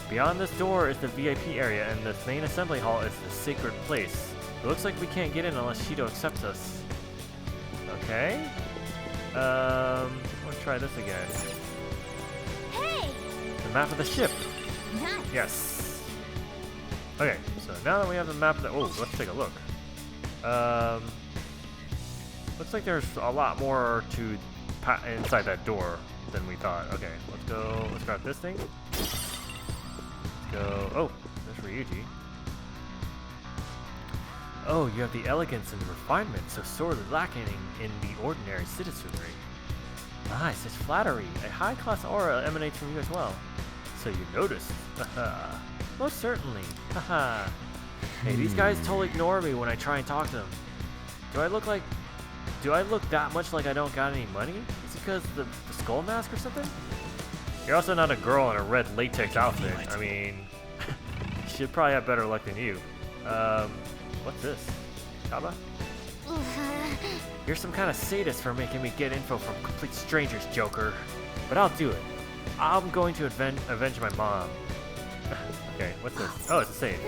Beyond this door is the VIP area, and this main assembly hall is the sacred place. It looks like we can't get in unless Shido accepts us. Okay. Let's try this again. Hey! The map of the ship. Nice. Yes. Okay, so now that we have the map, let's take a look. Looks like there's a lot more to inside that door than we thought. Okay, let's go. Let's grab this thing. Let's go. Oh, there's Ryuji. Oh, you have the elegance and refinement so sorely lacking in the ordinary citizenry. Nice, it's flattery. A high-class aura emanates from you as well. So you noticed. Most certainly. Haha. Hey, these guys totally ignore me when I try and talk to them. Do I look that much like I don't got any money? Is it because the skull mask or something? You're also not a girl in a red latex outfit. I mean, she'd probably have better luck than you. What's this? Kaba? You're some kind of sadist for making me get info from complete strangers, Joker. But I'll do it. I'm going to avenge my mom. Okay, what's this? Oh, it's a save.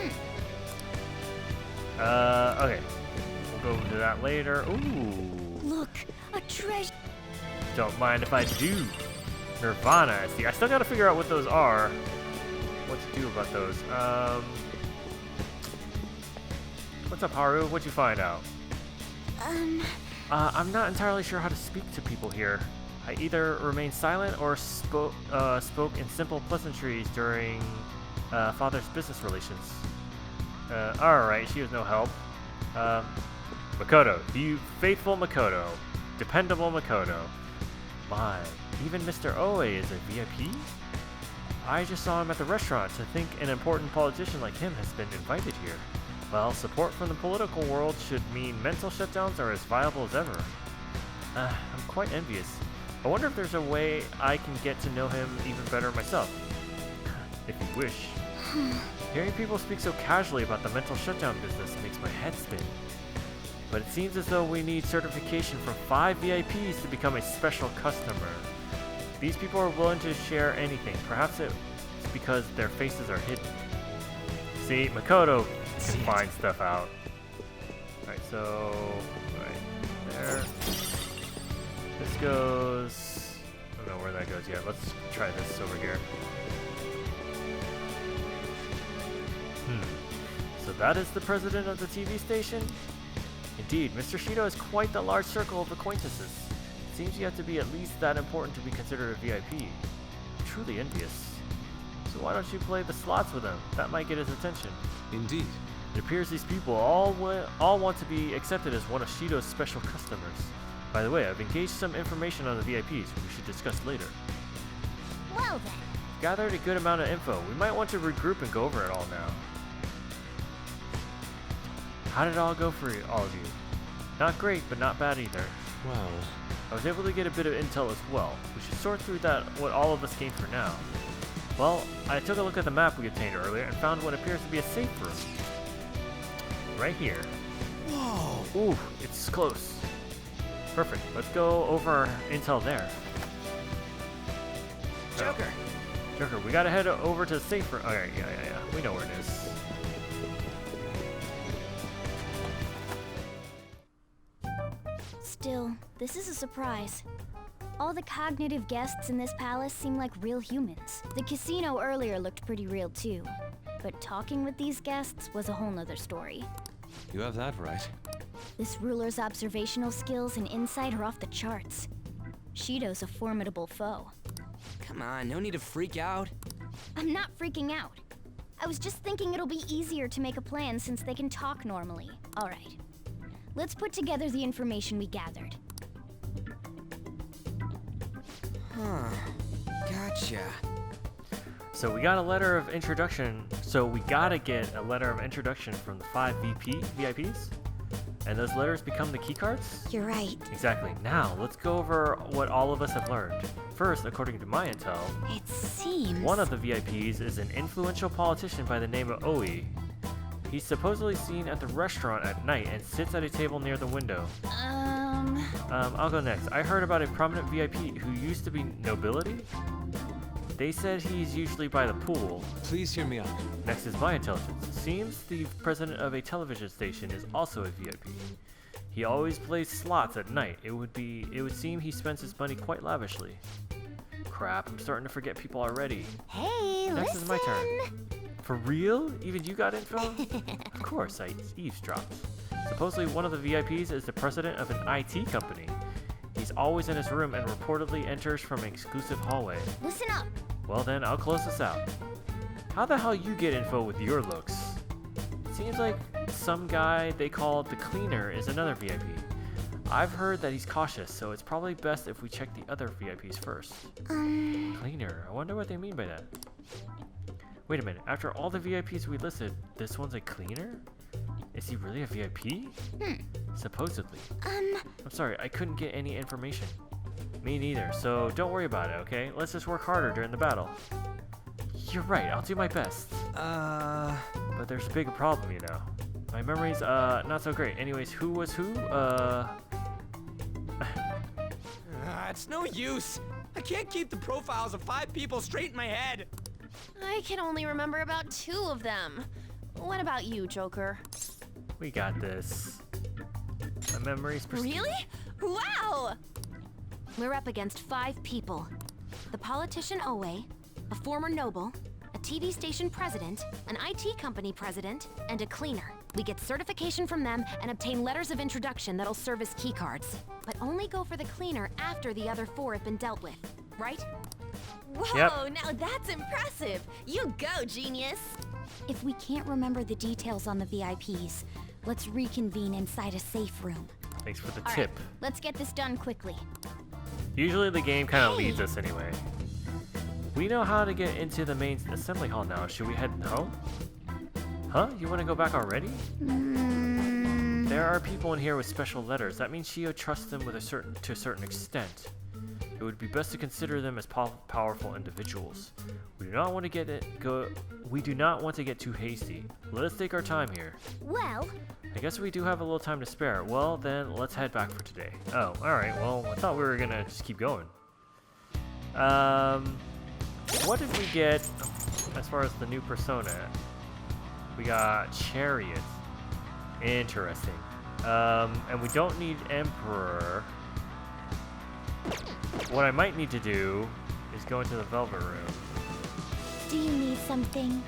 Okay. We'll go to that later. Ooh. Look, a treasure. Don't mind if I do. Nirvana. See, I still gotta figure out what those are. What to do about those. What's up, Haru? What'd you find out? I'm not entirely sure how to speak to people here. I either remained silent or spoke in simple pleasantries during father's business relations. Alright, she was no help. Makoto, you faithful Makoto. Dependable Makoto. My, even Mr. Oe is a VIP? I just saw him at the restaurant to think an important politician like him has been invited here. Well, support from the political world should mean mental shutdowns are as viable as ever. I'm quite envious. I wonder if there's a way I can get to know him even better myself. If you wish. Hearing people speak so casually about the mental shutdown business makes my head spin. But it seems as though we need certification from 5 VIPs to become a special customer. These people are willing to share anything. Perhaps it's because their faces are hidden. See, Makoto can find stuff out. Alright, so right there. This goes. I don't know where that goes yet. Let's try this over here. So that is the president of the TV station? Indeed, Mr. Shido has quite the large circle of acquaintances. It Seems you have to be at least that important to be considered a VIP. I'm truly envious. So why don't you play the slots with him? That might get his attention. Indeed. It appears these people all want to be accepted as one of Shido's special customers. By the way, I've engaged some information on the VIPs we should discuss later. Well then. Gathered a good amount of info. We might want to regroup and go over it all now. How did it all go for all of you? Not great, but not bad either. Well, I was able to get a bit of intel as well. We should sort through what all of us gained for now. Well, I took a look at the map we obtained earlier and found what appears to be a safe room. Right here. Whoa! Ooh, it's close. Perfect. Let's go over our intel there. Joker! Joker, we gotta head over to the safe room. Okay, yeah. We know where it is. Still, this is a surprise. All the cognitive guests in this palace seem like real humans. The casino earlier looked pretty real too. But talking with these guests was a whole nother story. you have that right. This ruler's observational skills and insight are off the charts. Shido's a formidable foe. Come on, no need to freak out. I'm not freaking out. I was just thinking it'll be easier to make a plan since they can talk normally. All right. Let's put together the information we gathered. Huh. Gotcha. So we got a letter of introduction. So we gotta get a letter of introduction from the 5 VIPs. And those letters become the keycards? You're right. Exactly. Now, let's go over what all of us have learned. First, according to my intel, It seems... one of the VIPs is an influential politician by the name of Oi. He's supposedly seen at the restaurant at night and sits at a table near the window. I'll go next. I heard about a prominent VIP who used to be nobility. They said he's usually by the pool. Please hear me out. Next is my intelligence. Seems the president of a television station is also a VIP. He always plays slots at night. It would seem he spends his money quite lavishly. Crap, I'm starting to forget people already. Hey, Next listen! is my turn. For real? Even you got info? Of course, I eavesdropped. Supposedly one of the VIPs is the president of an IT company. He's always in his room and reportedly enters from an exclusive hallway. Listen up! Well then, I'll close this out. How the hell you get info with your looks? Seems like some guy they call the cleaner is another VIP. I've heard that he's cautious, so it's probably best if we check the other VIPs first. Cleaner, I wonder what they mean by that. Wait a minute, after all the VIPs we listed, this one's a cleaner? Is he really a VIP? Supposedly. I'm sorry, I couldn't get any information. Me neither, so don't worry about it, okay? Let's just work harder during the battle. You're right, I'll do my best. But there's a big problem, you know. My memory's, not so great. Anyways, who was who? It's no use. I can't keep the profiles of 5 people straight in my head. I can only remember about 2 of them. What about you, Joker? We got this. My memory's Really? Wow! We're up against 5 people. The politician Owe, a former noble, a TV station president, an IT company president, and a cleaner. We get certification from them and obtain letters of introduction that'll serve as keycards. But only go for the cleaner after the other 4 have been dealt with, right? Whoa, now that's impressive! You go, genius! If we can't remember the details on the VIPs, let's reconvene inside a safe room. Thanks for the All tip. right, let's get this done quickly. Usually the game kind of leads us anyway. We know how to get into the main assembly hall now. Should we head home? Huh? You want to go back already? There are people in here with special letters. That means Shido trusts them to a certain extent. It would be best to consider them as powerful individuals. We do not want to get too hasty. Let us take our time here. Well, I guess we do have a little time to spare. Well, then let's head back for today. Oh, alright. Well, I thought we were gonna just keep going. What did we get as far as the new persona? We got Chariot. Interesting. And we don't need Emperor. What I might need to do is go into the Velvet Room. do you need something?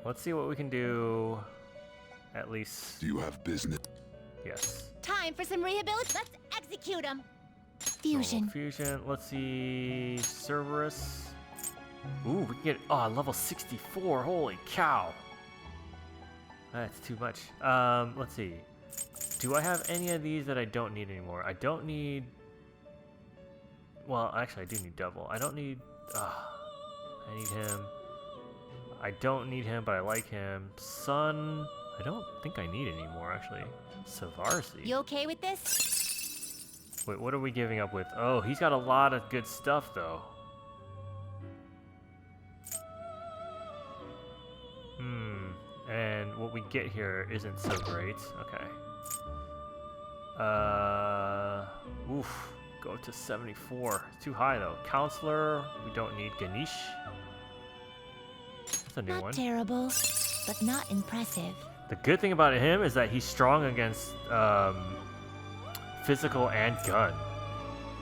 let's see what we can do. At least. Do you have business? Yes. Time for some rehabilitation. Let's execute him. Fusion. Fusion. Let's see. Cerberus. Ooh, we can get level 64. Holy cow. That's too much. Let's see. Do I have any of these that I don't need anymore? I don't need. Well, actually, I do need double. I don't need. I need him. I don't need him, but I like him. Sun. I don't think I need anymore, actually. Savarsi. You okay with this? Wait, what are we giving up with? Oh, he's got a lot of good stuff, though. And what we get here isn't so great. Okay. Oof. Go up to 74. Too high, though. Counselor. We don't need Ganesh. That's a new one. Not terrible, but not impressive. The good thing about him is that he's strong against physical and gun.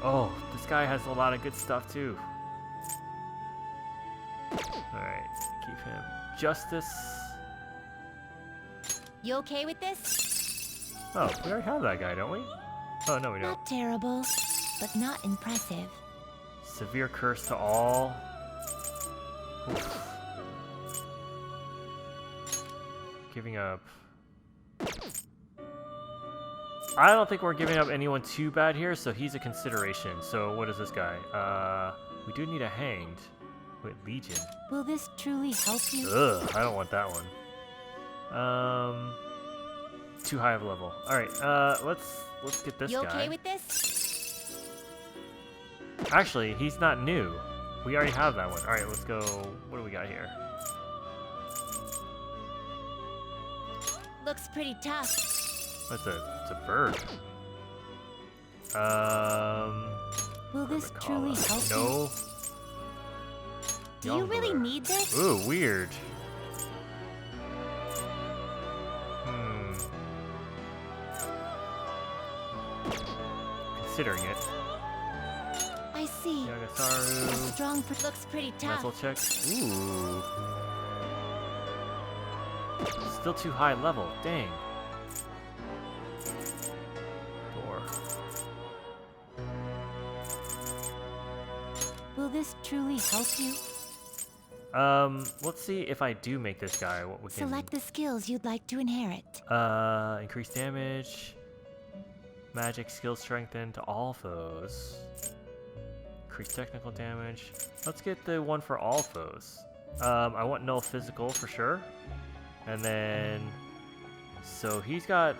Oh, this guy has a lot of good stuff too. Alright, keep him. Justice. You okay with this? Oh, we already have that guy, don't we? Oh, no, we don't. Not terrible, but not impressive. Severe curse to all. Oof. Giving up. I don't think we're giving up anyone too bad here, so he's a consideration. So what is this guy? We do need a hanged. Wait, Legion. Will this truly help you? Ugh, I don't want that one. Too high of a level. All right, let's get this guy. You okay with this? Actually, he's not new. We already have that one. All right, let's go. What do we got here? Looks pretty tough. It's a bird. Will this truly help no. you? Do you really need this? Ooh, weird. Considering it. I see. Yagasaru. A strong looks pretty tough. Mental check. Ooh. Still too high level. Dang. Door. Will this truly help you? Let's see if I do make this guy what we can. Select the skills you'd like to inherit. Increase damage. Magic skill strengthen to all foes. Increase technical damage. Let's get the one for all foes. I want null physical for sure. And then, so he's got,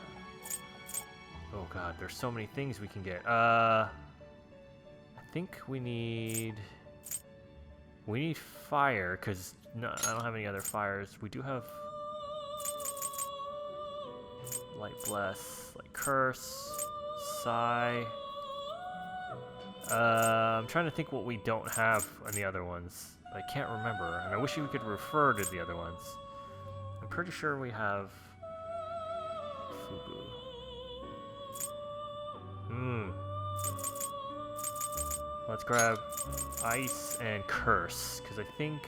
oh god, there's so many things we can get. I think we need fire, because no, I don't have any other fires. We do have light bless, light curse, sigh. I'm trying to think what we don't have on the other ones. I can't remember, and I wish we could refer to the other ones. I'm pretty sure we have Fugu. Let's grab ice and curse, because I think,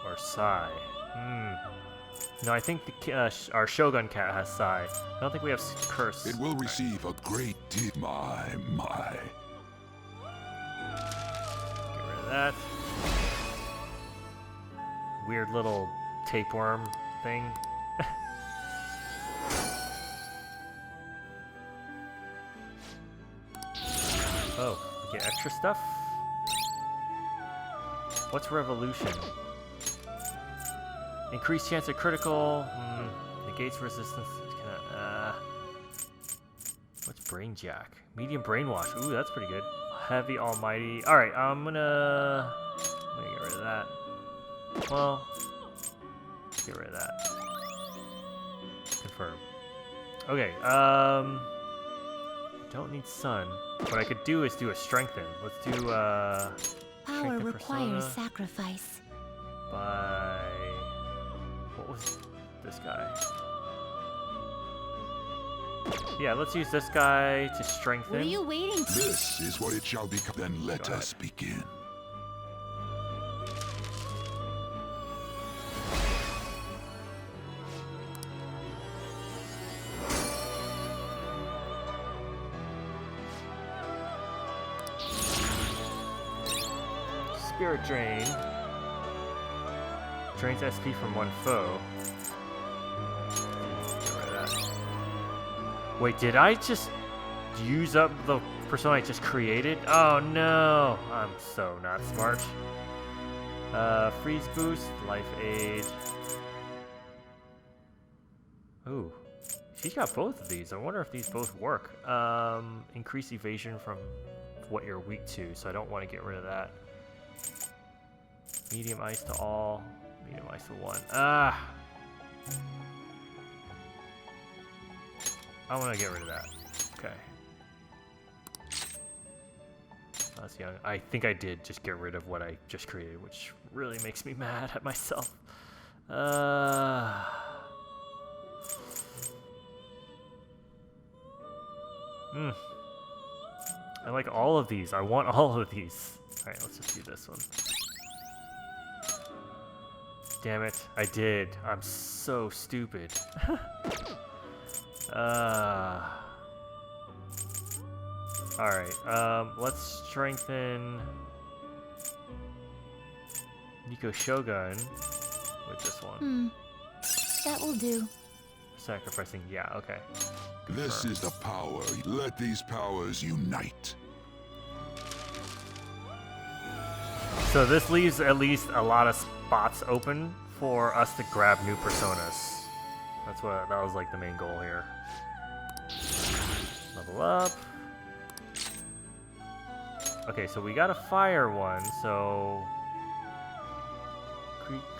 or Sai. No, I think our Shogun cat has Sai. I don't think we have curse. It will receive a great deal. My. Get rid of that. Weird little tapeworm thing. Oh, we get extra stuff? What's revolution? Increased chance of critical. Negates resistance. What's brain jack? Medium brainwash. Ooh, that's pretty good. Heavy almighty. Alright, I'm gonna get rid of that. Well, get rid of that. Confirm. Okay, don't need sun. What I could do is do a strengthen. Let's do Power requires sacrifice. By what was this guy? Yeah, let's use this guy to strengthen. What are you waiting for? This is what it shall become. Then let us begin. Spirit Drain. Drains SP from one foe. Get rid of that. Wait, did I just use up the persona I just created? Oh no! I'm so not smart. Freeze boost, life aid. Ooh. She's got both of these. I wonder if these both work. Increase evasion from what you're weak to, so I don't want to get rid of that. Medium ice to all. Medium ice to one. Ah! I want to get rid of that. Okay. That's young. I think I did just get rid of what I just created, which really makes me mad at myself. I like all of these. I want all of these. Alright, let's just do this one. Damn it. I did. I'm so stupid. Alright, let's strengthen Nico Shogun with this one. That will do. Sacrificing, yeah, okay. This is the power. Let these powers unite. So this leaves at least a lot of spots open for us to grab new personas. That was like the main goal here. Level up. Okay, so we got a fire one, so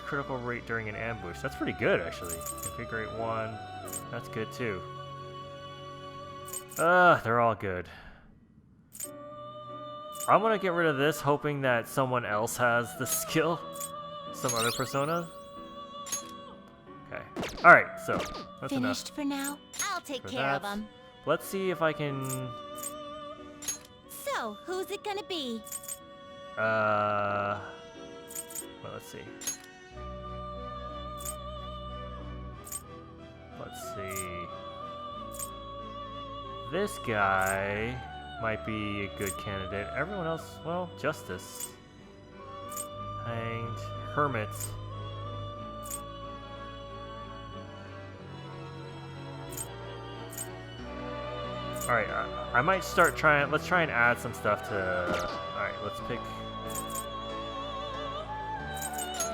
critical rate during an ambush. That's pretty good actually. Configure 1. That's good too. They're all good. I'm gonna get rid of this, hoping that someone else has the skill. Some other persona. Okay. Alright, so that's Finished enough for now? I'll take care of them. Let's see if I can... So, who's it gonna be? Well, let's see. Let's see. This guy might be a good candidate. Everyone else, well, Justice. Hanged. Hermit. Alright, I might start trying, let's try and add some stuff to, alright, let's pick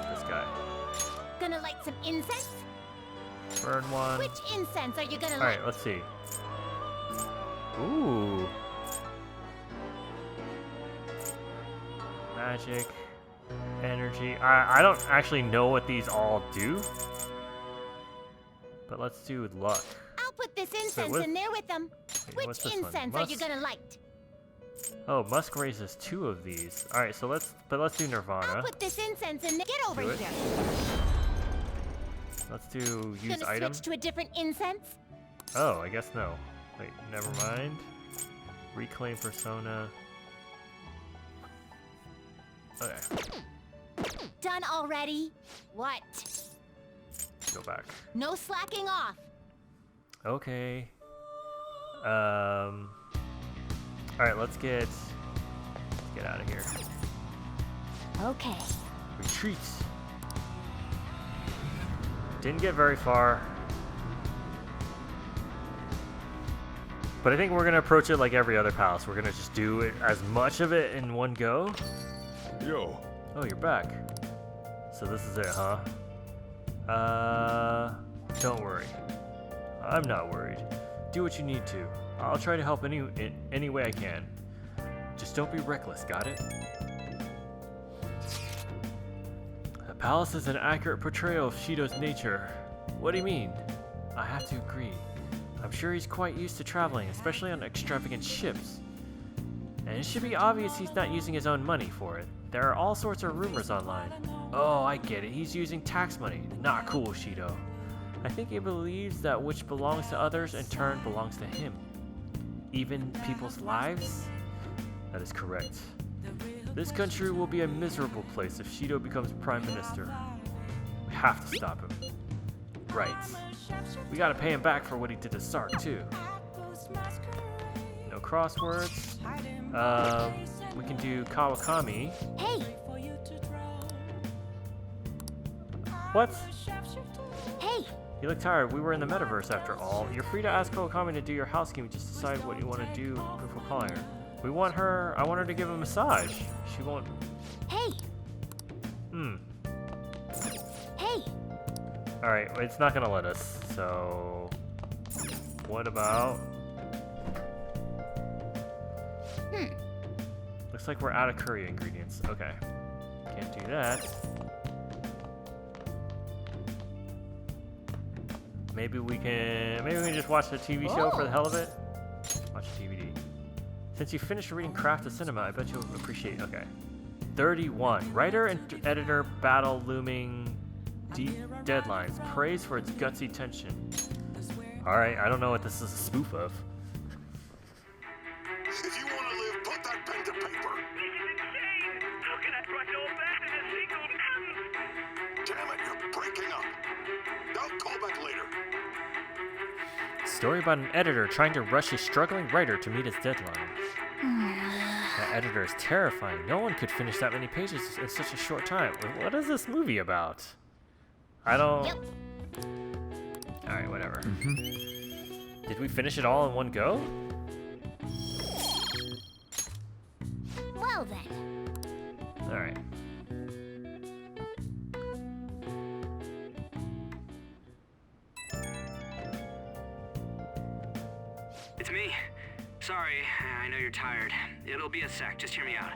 this guy. Gonna light some incense? Burn one. Which incense are you gonna light? Alright, let's see. Ooh. Magic. Energy. I don't actually know what these all do. But let's do luck. I'll put this incense in there with them. Wait, Which incense are you gonna light? Oh, Musk raises 2 of these. Alright, so let's do Nirvana. I'll put this incense in there. Get over Do it. here. Let's do use Gonna item. switch to a different incense? Oh, I guess no. Wait, never mind. Reclaim persona. Okay, Done already? What? go back. No slacking off. Okay. Alright, let's get out of here. Okay. Retreat. Didn't get very far. But I think we're gonna approach it like every other palace. We're gonna just do it as much of it in one go. Yo. Oh, you're back. So this is it, huh? Don't worry. I'm not worried. Do what you need to. I'll try to help in any way I can. Just don't be reckless, got it? The palace is an accurate portrayal of Shido's nature. What do you mean? I have to agree. I'm sure he's quite used to traveling, especially on extravagant ships. And it should be obvious he's not using his own money for it. There are all sorts of rumors online. Oh, I get it. He's using tax money. Not cool, Shido. I think he believes that which belongs to others in turn belongs to him. Even people's lives? That is correct. This country will be a miserable place if Shido becomes Prime Minister. We have to stop him. Right. We gotta pay him back for what he did to Sark, too. No crosswords. We can do Kawakami. Hey, What? Hey! You look tired. We were in the metaverse after all. You're free to ask Okami to do your housekeeping. Just decide what you want to do before calling her. I want her to give a massage. She won't... Hey! Hey! Alright, it's not gonna let us, so... What about... Looks like we're out of curry ingredients. Okay. Can't do that. Maybe we can just watch the TV show for the hell of it. Watch DVD. Since you finished reading Craft of Cinema, I bet you'll appreciate. Okay. 31. Writer and editor battle looming deep deadlines. Praise for its gutsy tension. Alright, I don't know what this is a spoof of. If you want to live, put that pen to paper. This is insane! How can I crush all that in a single sentence? Damn it, you're breaking up. I'll call back later. Story about an editor trying to rush a struggling writer to meet his deadline. That editor is terrifying. No one could finish that many pages in such a short time. What is this movie about? I don't... Yep. Alright, whatever. Did we finish it all in one go? Well then. Alright. It's me. Sorry, I know you're tired. It'll be a sec, just hear me out.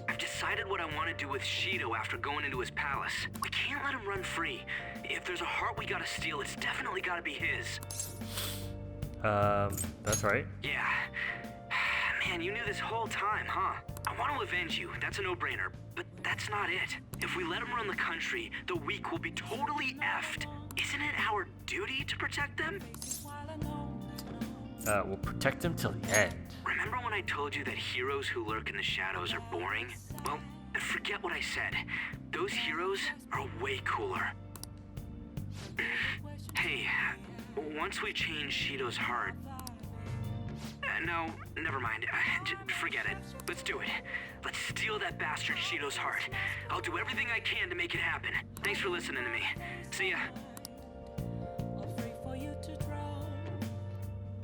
I've decided what I want to do with Shido after going into his palace. We can't let him run free. If there's a heart we gotta steal, it's definitely gotta be his. That's right. Yeah. Man, you knew this whole time, huh? I want to avenge you, that's a no-brainer, but that's not it. If we let him run the country, the weak will be totally effed. Isn't it our duty to protect them? We'll protect them till the end. Remember when I told you that heroes who lurk in the shadows are boring? Well, forget what I said. Those heroes are way cooler. Hey, once we change Shido's heart... no, never mind. Forget it. Let's do it. Let's steal that bastard Shido's heart. I'll do everything I can to make it happen. Thanks for listening to me. See ya.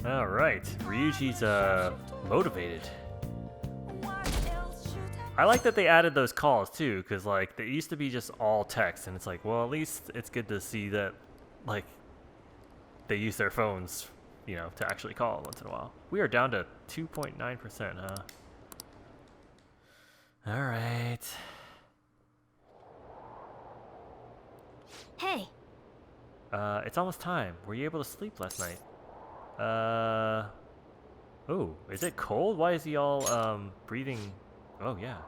Alright, Ryuji's motivated. I like that they added those calls too, because like they used to be just all text, and it's like, well, at least it's good to see that like they use their phones, you know, to actually call once in a while. We are down to 2.9%, huh? Alright. Hey. It's almost time. Were you able to sleep last night? Oh, is it cold? Why is he all, breathing? Oh, yeah.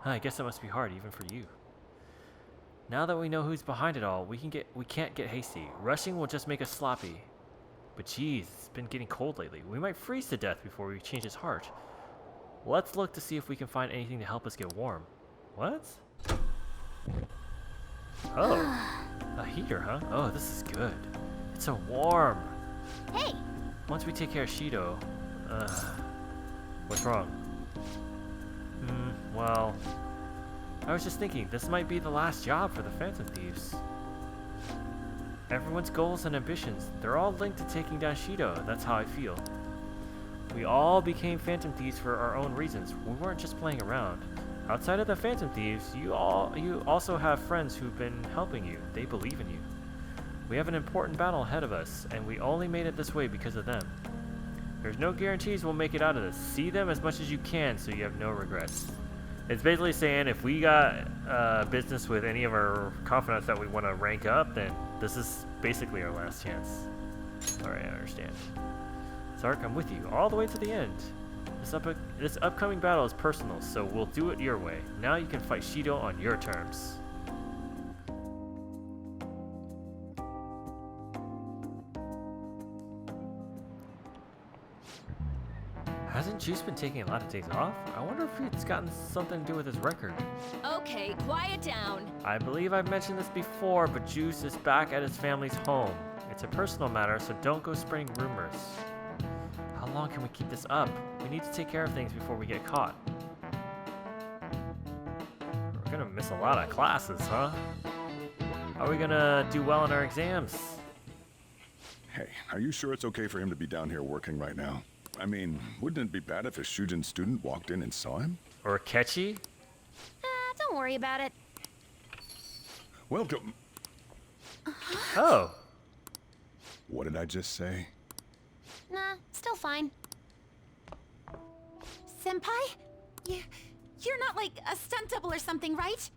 I guess it must be hard, even for you. Now that we know who's behind it all, we can't get hasty. Rushing will just make us sloppy. But geez, it's been getting cold lately. We might freeze to death before we change his heart. Let's look to see if we can find anything to help us get warm. What? Oh, a heater, huh? Oh, this is good. It's so warm. Hey! Once we take care of Shido, what's wrong? Well, I was just thinking, this might be the last job for the Phantom Thieves. Everyone's goals and ambitions, they're all linked to taking down Shido, that's how I feel. We all became Phantom Thieves for our own reasons, we weren't just playing around. Outside of the Phantom Thieves, you also have friends who've been helping you, they believe in you. We have an important battle ahead of us, and we only made it this way because of them. There's no guarantees we'll make it out of this. See them as much as you can so you have no regrets. It's basically saying if we got business with any of our confidants that we want to rank up, then this is basically our last chance. Alright, I understand. Zark, I'm with you all the way to the end. This upcoming battle is personal, so we'll do it your way. Now you can fight Shido on your terms. Hasn't Juice been taking a lot of days off? I wonder if it's gotten something to do with his record. Okay, quiet down. I believe I've mentioned this before, but Juice is back at his family's home. It's a personal matter, so don't go spreading rumors. How long can we keep this up? We need to take care of things before we get caught. We're gonna miss a lot of classes, huh? Are we gonna do well in our exams? Hey, are you sure it's okay for him to be down here working right now? I mean, wouldn't it be bad if a Shujin student walked in and saw him? Or Akechi? Don't worry about it. Welcome. Oh. What did I just say? Nah, still fine. Senpai? You're not like a stunt double or something, right?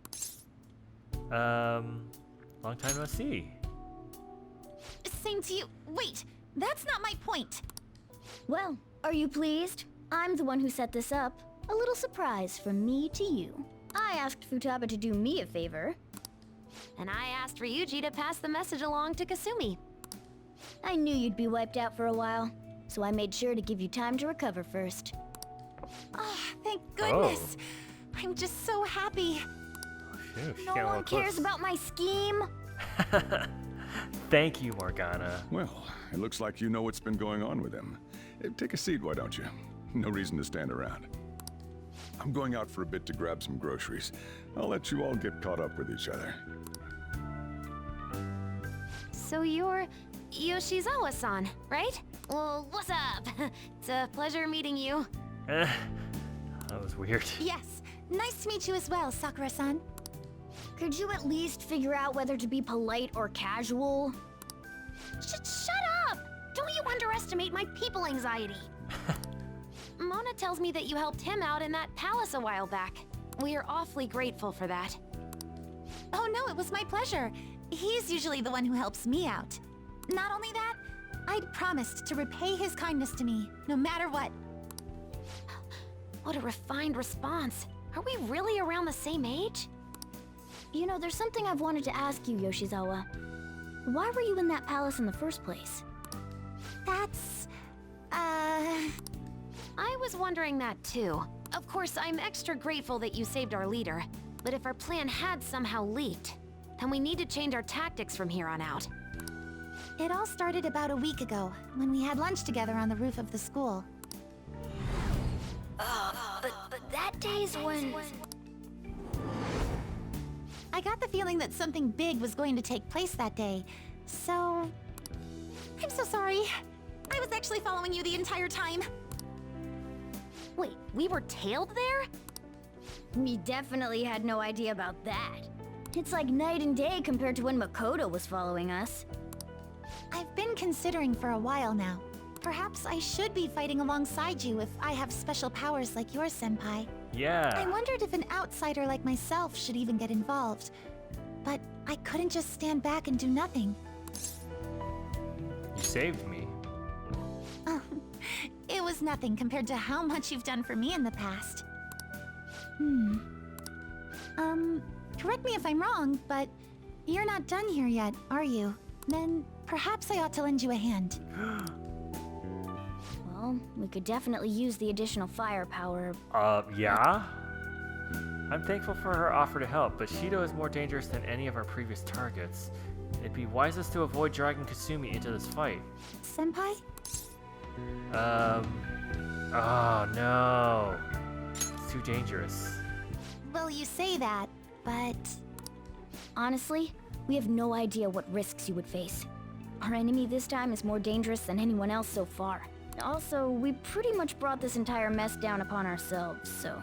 Long time no see. Same to you. Wait, that's not my point. Well, are you pleased? I'm the one who set this up. A little surprise from me to you. I asked Futaba to do me a favor. And I asked Ryuji to pass the message along to Kasumi. I knew you'd be wiped out for a while, so I made sure to give you time to recover first. Oh, thank goodness. I'm just so happy. No one cares about my scheme. Thank you, Morgana. Well, it looks like you know what's been going on with him. Take a seat, why don't you? No reason to stand around. I'm going out for a bit to grab some groceries. I'll let you all get caught up with each other. So you're Yoshizawa-san, right? Well, what's up? It's a pleasure meeting you. That was weird. Yes, nice to meet you as well, Sakura-san. Could you at least figure out whether to be polite or casual? Shut up! Don't you underestimate my people anxiety. Mona tells me that you helped him out in that palace a while back. We are awfully grateful for that. Oh no, it was my pleasure. He's usually the one who helps me out. Not only that, I'd promised to repay his kindness to me, no matter what. What a refined response. Are we really around the same age? You know, there's something I've wanted to ask you, Yoshizawa. Why were you in that palace in the first place? That's... I was wondering that too. Of course, I'm extra grateful that you saved our leader, but if our plan had somehow leaked, then we need to change our tactics from here on out. It all started about a week ago, when we had lunch together on the roof of the school. But that day's when... I got the feeling that something big was going to take place that day, so... I'm so sorry. I was actually following you the entire time. Wait, we were tailed there? We definitely had no idea about that. It's like night and day compared to when Makoto was following us. I've been considering for a while now. Perhaps I should be fighting alongside you if I have special powers like yours, Senpai. Yeah. I wondered if an outsider like myself should even get involved. But I couldn't just stand back and do nothing. You saved me. It was nothing compared to how much you've done for me in the past. Correct me if I'm wrong, but you're not done here yet, are you? Then perhaps I ought to lend you a hand. Well, we could definitely use the additional firepower. Yeah? I'm thankful for her offer to help, but Shido is more dangerous than any of our previous targets. It'd be wisest to avoid dragging Kasumi into this fight. Senpai? Oh no. It's too dangerous. Well, you say that, but... Honestly, we have no idea what risks you would face. Our enemy this time is more dangerous than anyone else so far. Also, we pretty much brought this entire mess down upon ourselves, so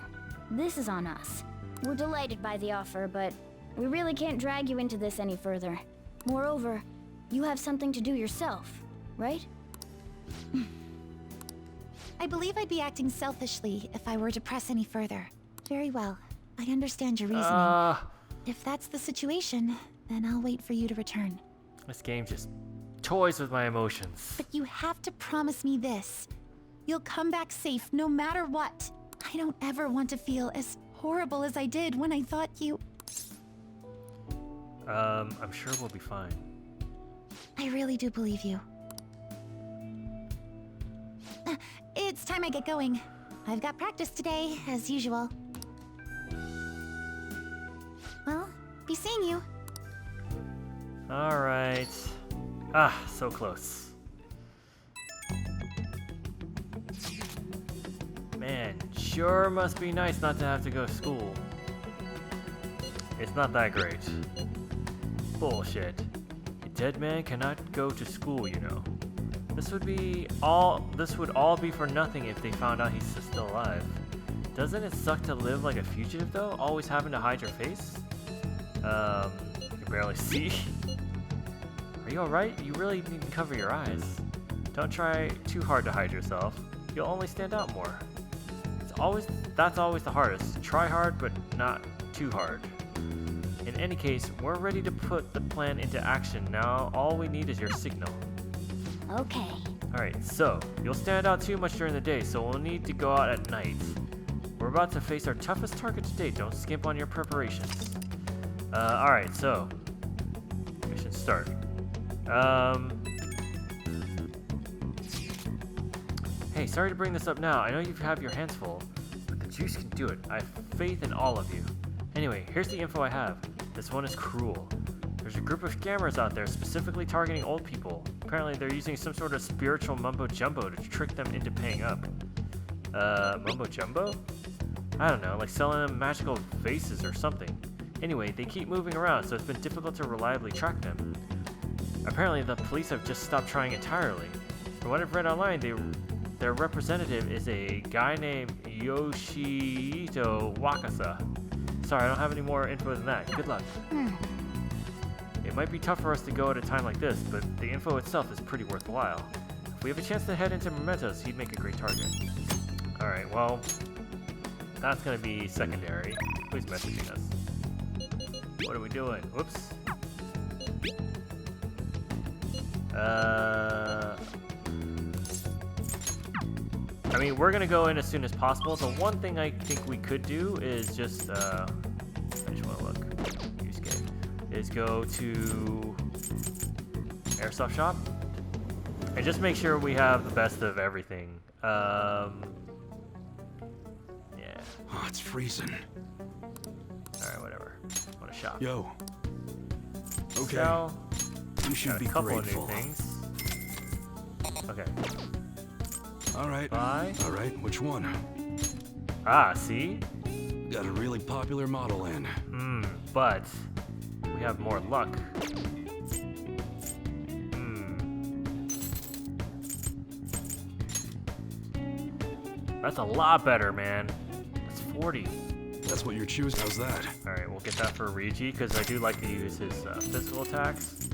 this is on us. We're delighted by the offer, but we really can't drag you into this any further. Moreover, you have something to do yourself, right? I believe I'd be acting selfishly if I were to press any further. Very well. I understand your reasoning. If that's the situation, then I'll wait for you to return. This game just toys with my emotions. But you have to promise me this. You'll come back safe no matter what. I don't ever want to feel as horrible as I did when I thought you... I'm sure we'll be fine. I really do believe you. It's time I get going. I've got practice today, as usual. Well, be seeing you. Alright. So close. Man, sure must be nice not to have to go to school. It's not that great. Bullshit. A dead man cannot go to school, you know. This would all be for nothing if they found out he's still alive. Doesn't it suck to live like a fugitive though? Always having to hide your face? You can barely see. Are you alright? You really need to cover your eyes. Don't try too hard to hide yourself. You'll only stand out more. That's always the hardest. Try hard, but not too hard. In any case, we're ready to put the plan into action now. All we need is your signal. Okay. Alright, so, you'll stand out too much during the day, so we'll need to go out at night. We're about to face our toughest target to date. Don't skimp on your preparations. Alright, so, mission start. Hey, sorry to bring this up now. I know you have your hands full, but the juice can do it. I have faith in all of you. Anyway, here's the info I have. This one is cruel. There's a group of scammers out there specifically targeting old people. Apparently, they're using some sort of spiritual mumbo-jumbo to trick them into paying up. Mumbo-jumbo? I don't know, like selling them magical vases or something. Anyway, they keep moving around, so it's been difficult to reliably track them. Apparently, the police have just stopped trying entirely. From what I've read online, their representative is a guy named Yoshito Wakasa. Sorry, I don't have any more info than that. Good luck. It might be tough for us to go at a time like this, but the info itself is pretty worthwhile. If we have a chance to head into Mementos, he'd make a great target. Alright, well, that's gonna be secondary. Who's messaging us? What are we doing? Whoops. I mean, we're gonna go in as soon as possible. The one thing I think we could do is just, I just wanna look. Use game. Is go to Airsoft Shop and just make sure we have the best of everything. Yeah. Oh, it's freezing. Alright, whatever. Want to shop. Yo. Okay. Sell. You should be a couple grateful. of new things. Okay. All right. Buy. All right. Which one? Ah, see? Got a really popular model in. But we have more luck. That's a lot better, man. It's 40. That's what you're choosing. How's that? Alright, we'll get that for Rigi, because I do like to use his physical attacks.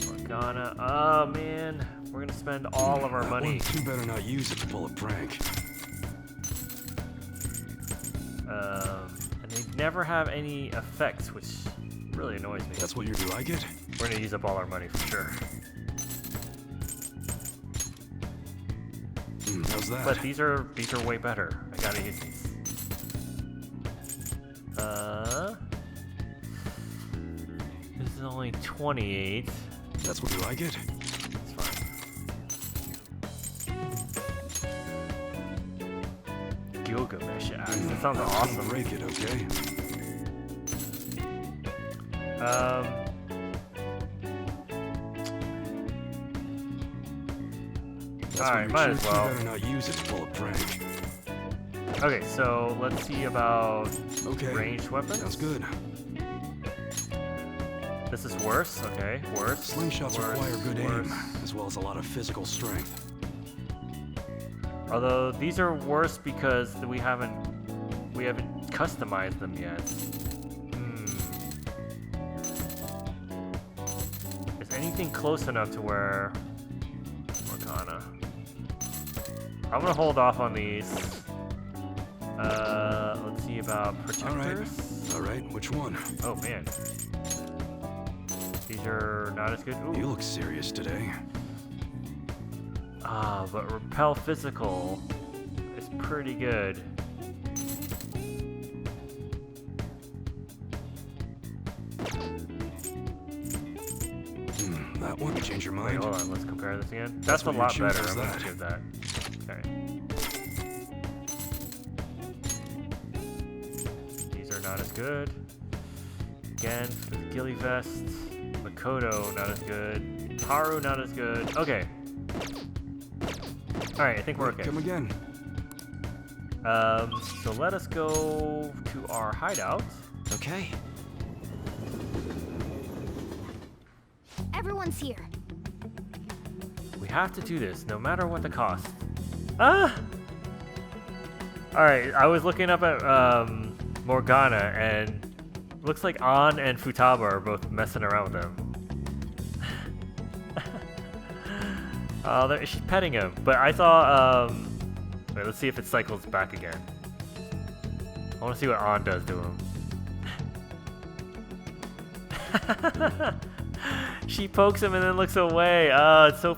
Morgana. Oh, man. We're going to spend all of our money. You better not use it to pull a prank. And they never have any effects, which really annoys me. That's what you do. Like it? We're going to use up all our money for sure. How's that? But these are way better. I gotta use these. This is only 28. That's what you like it? It's fine. Gilgamesh axe. That sounds awesome. Break it, okay? Alright, might as well. You better not use it to pull a prank. Okay, so let's see about ranged weapons. Sounds good. This is worse. Okay, worse. Slingshots require good aim, as well as a lot of physical strength. Although these are worse because we haven't customized them yet. Is anything close enough to where Morgana? I'm gonna hold off on these. Let's see about protectors. All right. Which one? Oh man, these are not as good. Ooh. You look serious today. Ah, but repel physical is pretty good. That one. Change your mind. Wait, hold on. Let's compare this again. That's a lot better. I'm gonna give that. Alright. These are not as good. Again, the Gilly Vest. Makoto, not as good. Haru, not as good. Okay. Alright, I think we're okay. Come again. So let us go to our hideout. Okay. Everyone's here. We have to do this, no matter what the cost. Ah! Alright, I was looking up at Morgana, and looks like An and Futaba are both messing around with him. Oh, she's petting him. But I saw, wait, let's see if it cycles back again. I want to see what An does to him. She pokes him and then looks away. It's so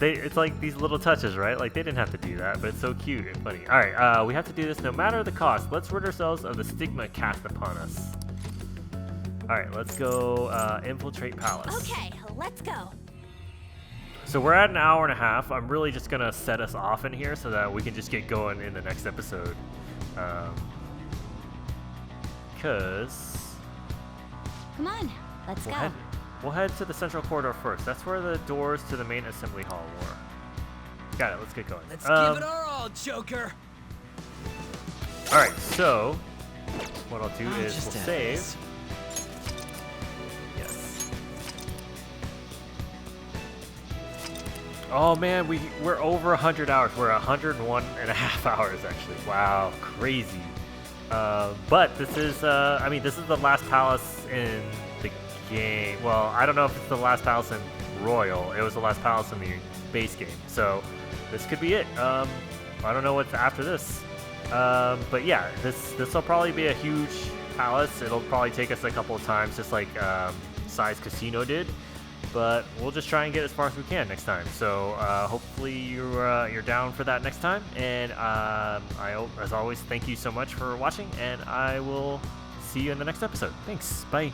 it's like these little touches, right? Like, they didn't have to do that, but it's so cute and funny. Alright, we have to do this no matter the cost. Let's rid ourselves of the stigma cast upon us. Alright, let's go infiltrate Palace. Okay, let's go. So we're at an hour and a half. I'm really just gonna set us off in here so that we can just get going in the next episode. Because... Come on, let's go. We'll head to the central corridor first. That's where the doors to the main assembly hall were. Got it, let's get going. Let's give it our all, Joker! Alright, so... what I'll do is we'll save. Yes. Oh man, we're over 100 hours. We're 101 and a half hours actually. Wow, crazy. But this is, I mean, this is the last palace in the game. Well, I don't know if it's the last palace in Royal. It was the last palace in the base game. So this could be it. I don't know what's after this. But yeah, this will probably be a huge palace. It'll probably take us a couple of times, just like Size Casino did. But we'll just try and get as far as we can next time. So hopefully you're down for that next time. And as always, thank you so much for watching, and I will see you in the next episode. Thanks. Bye.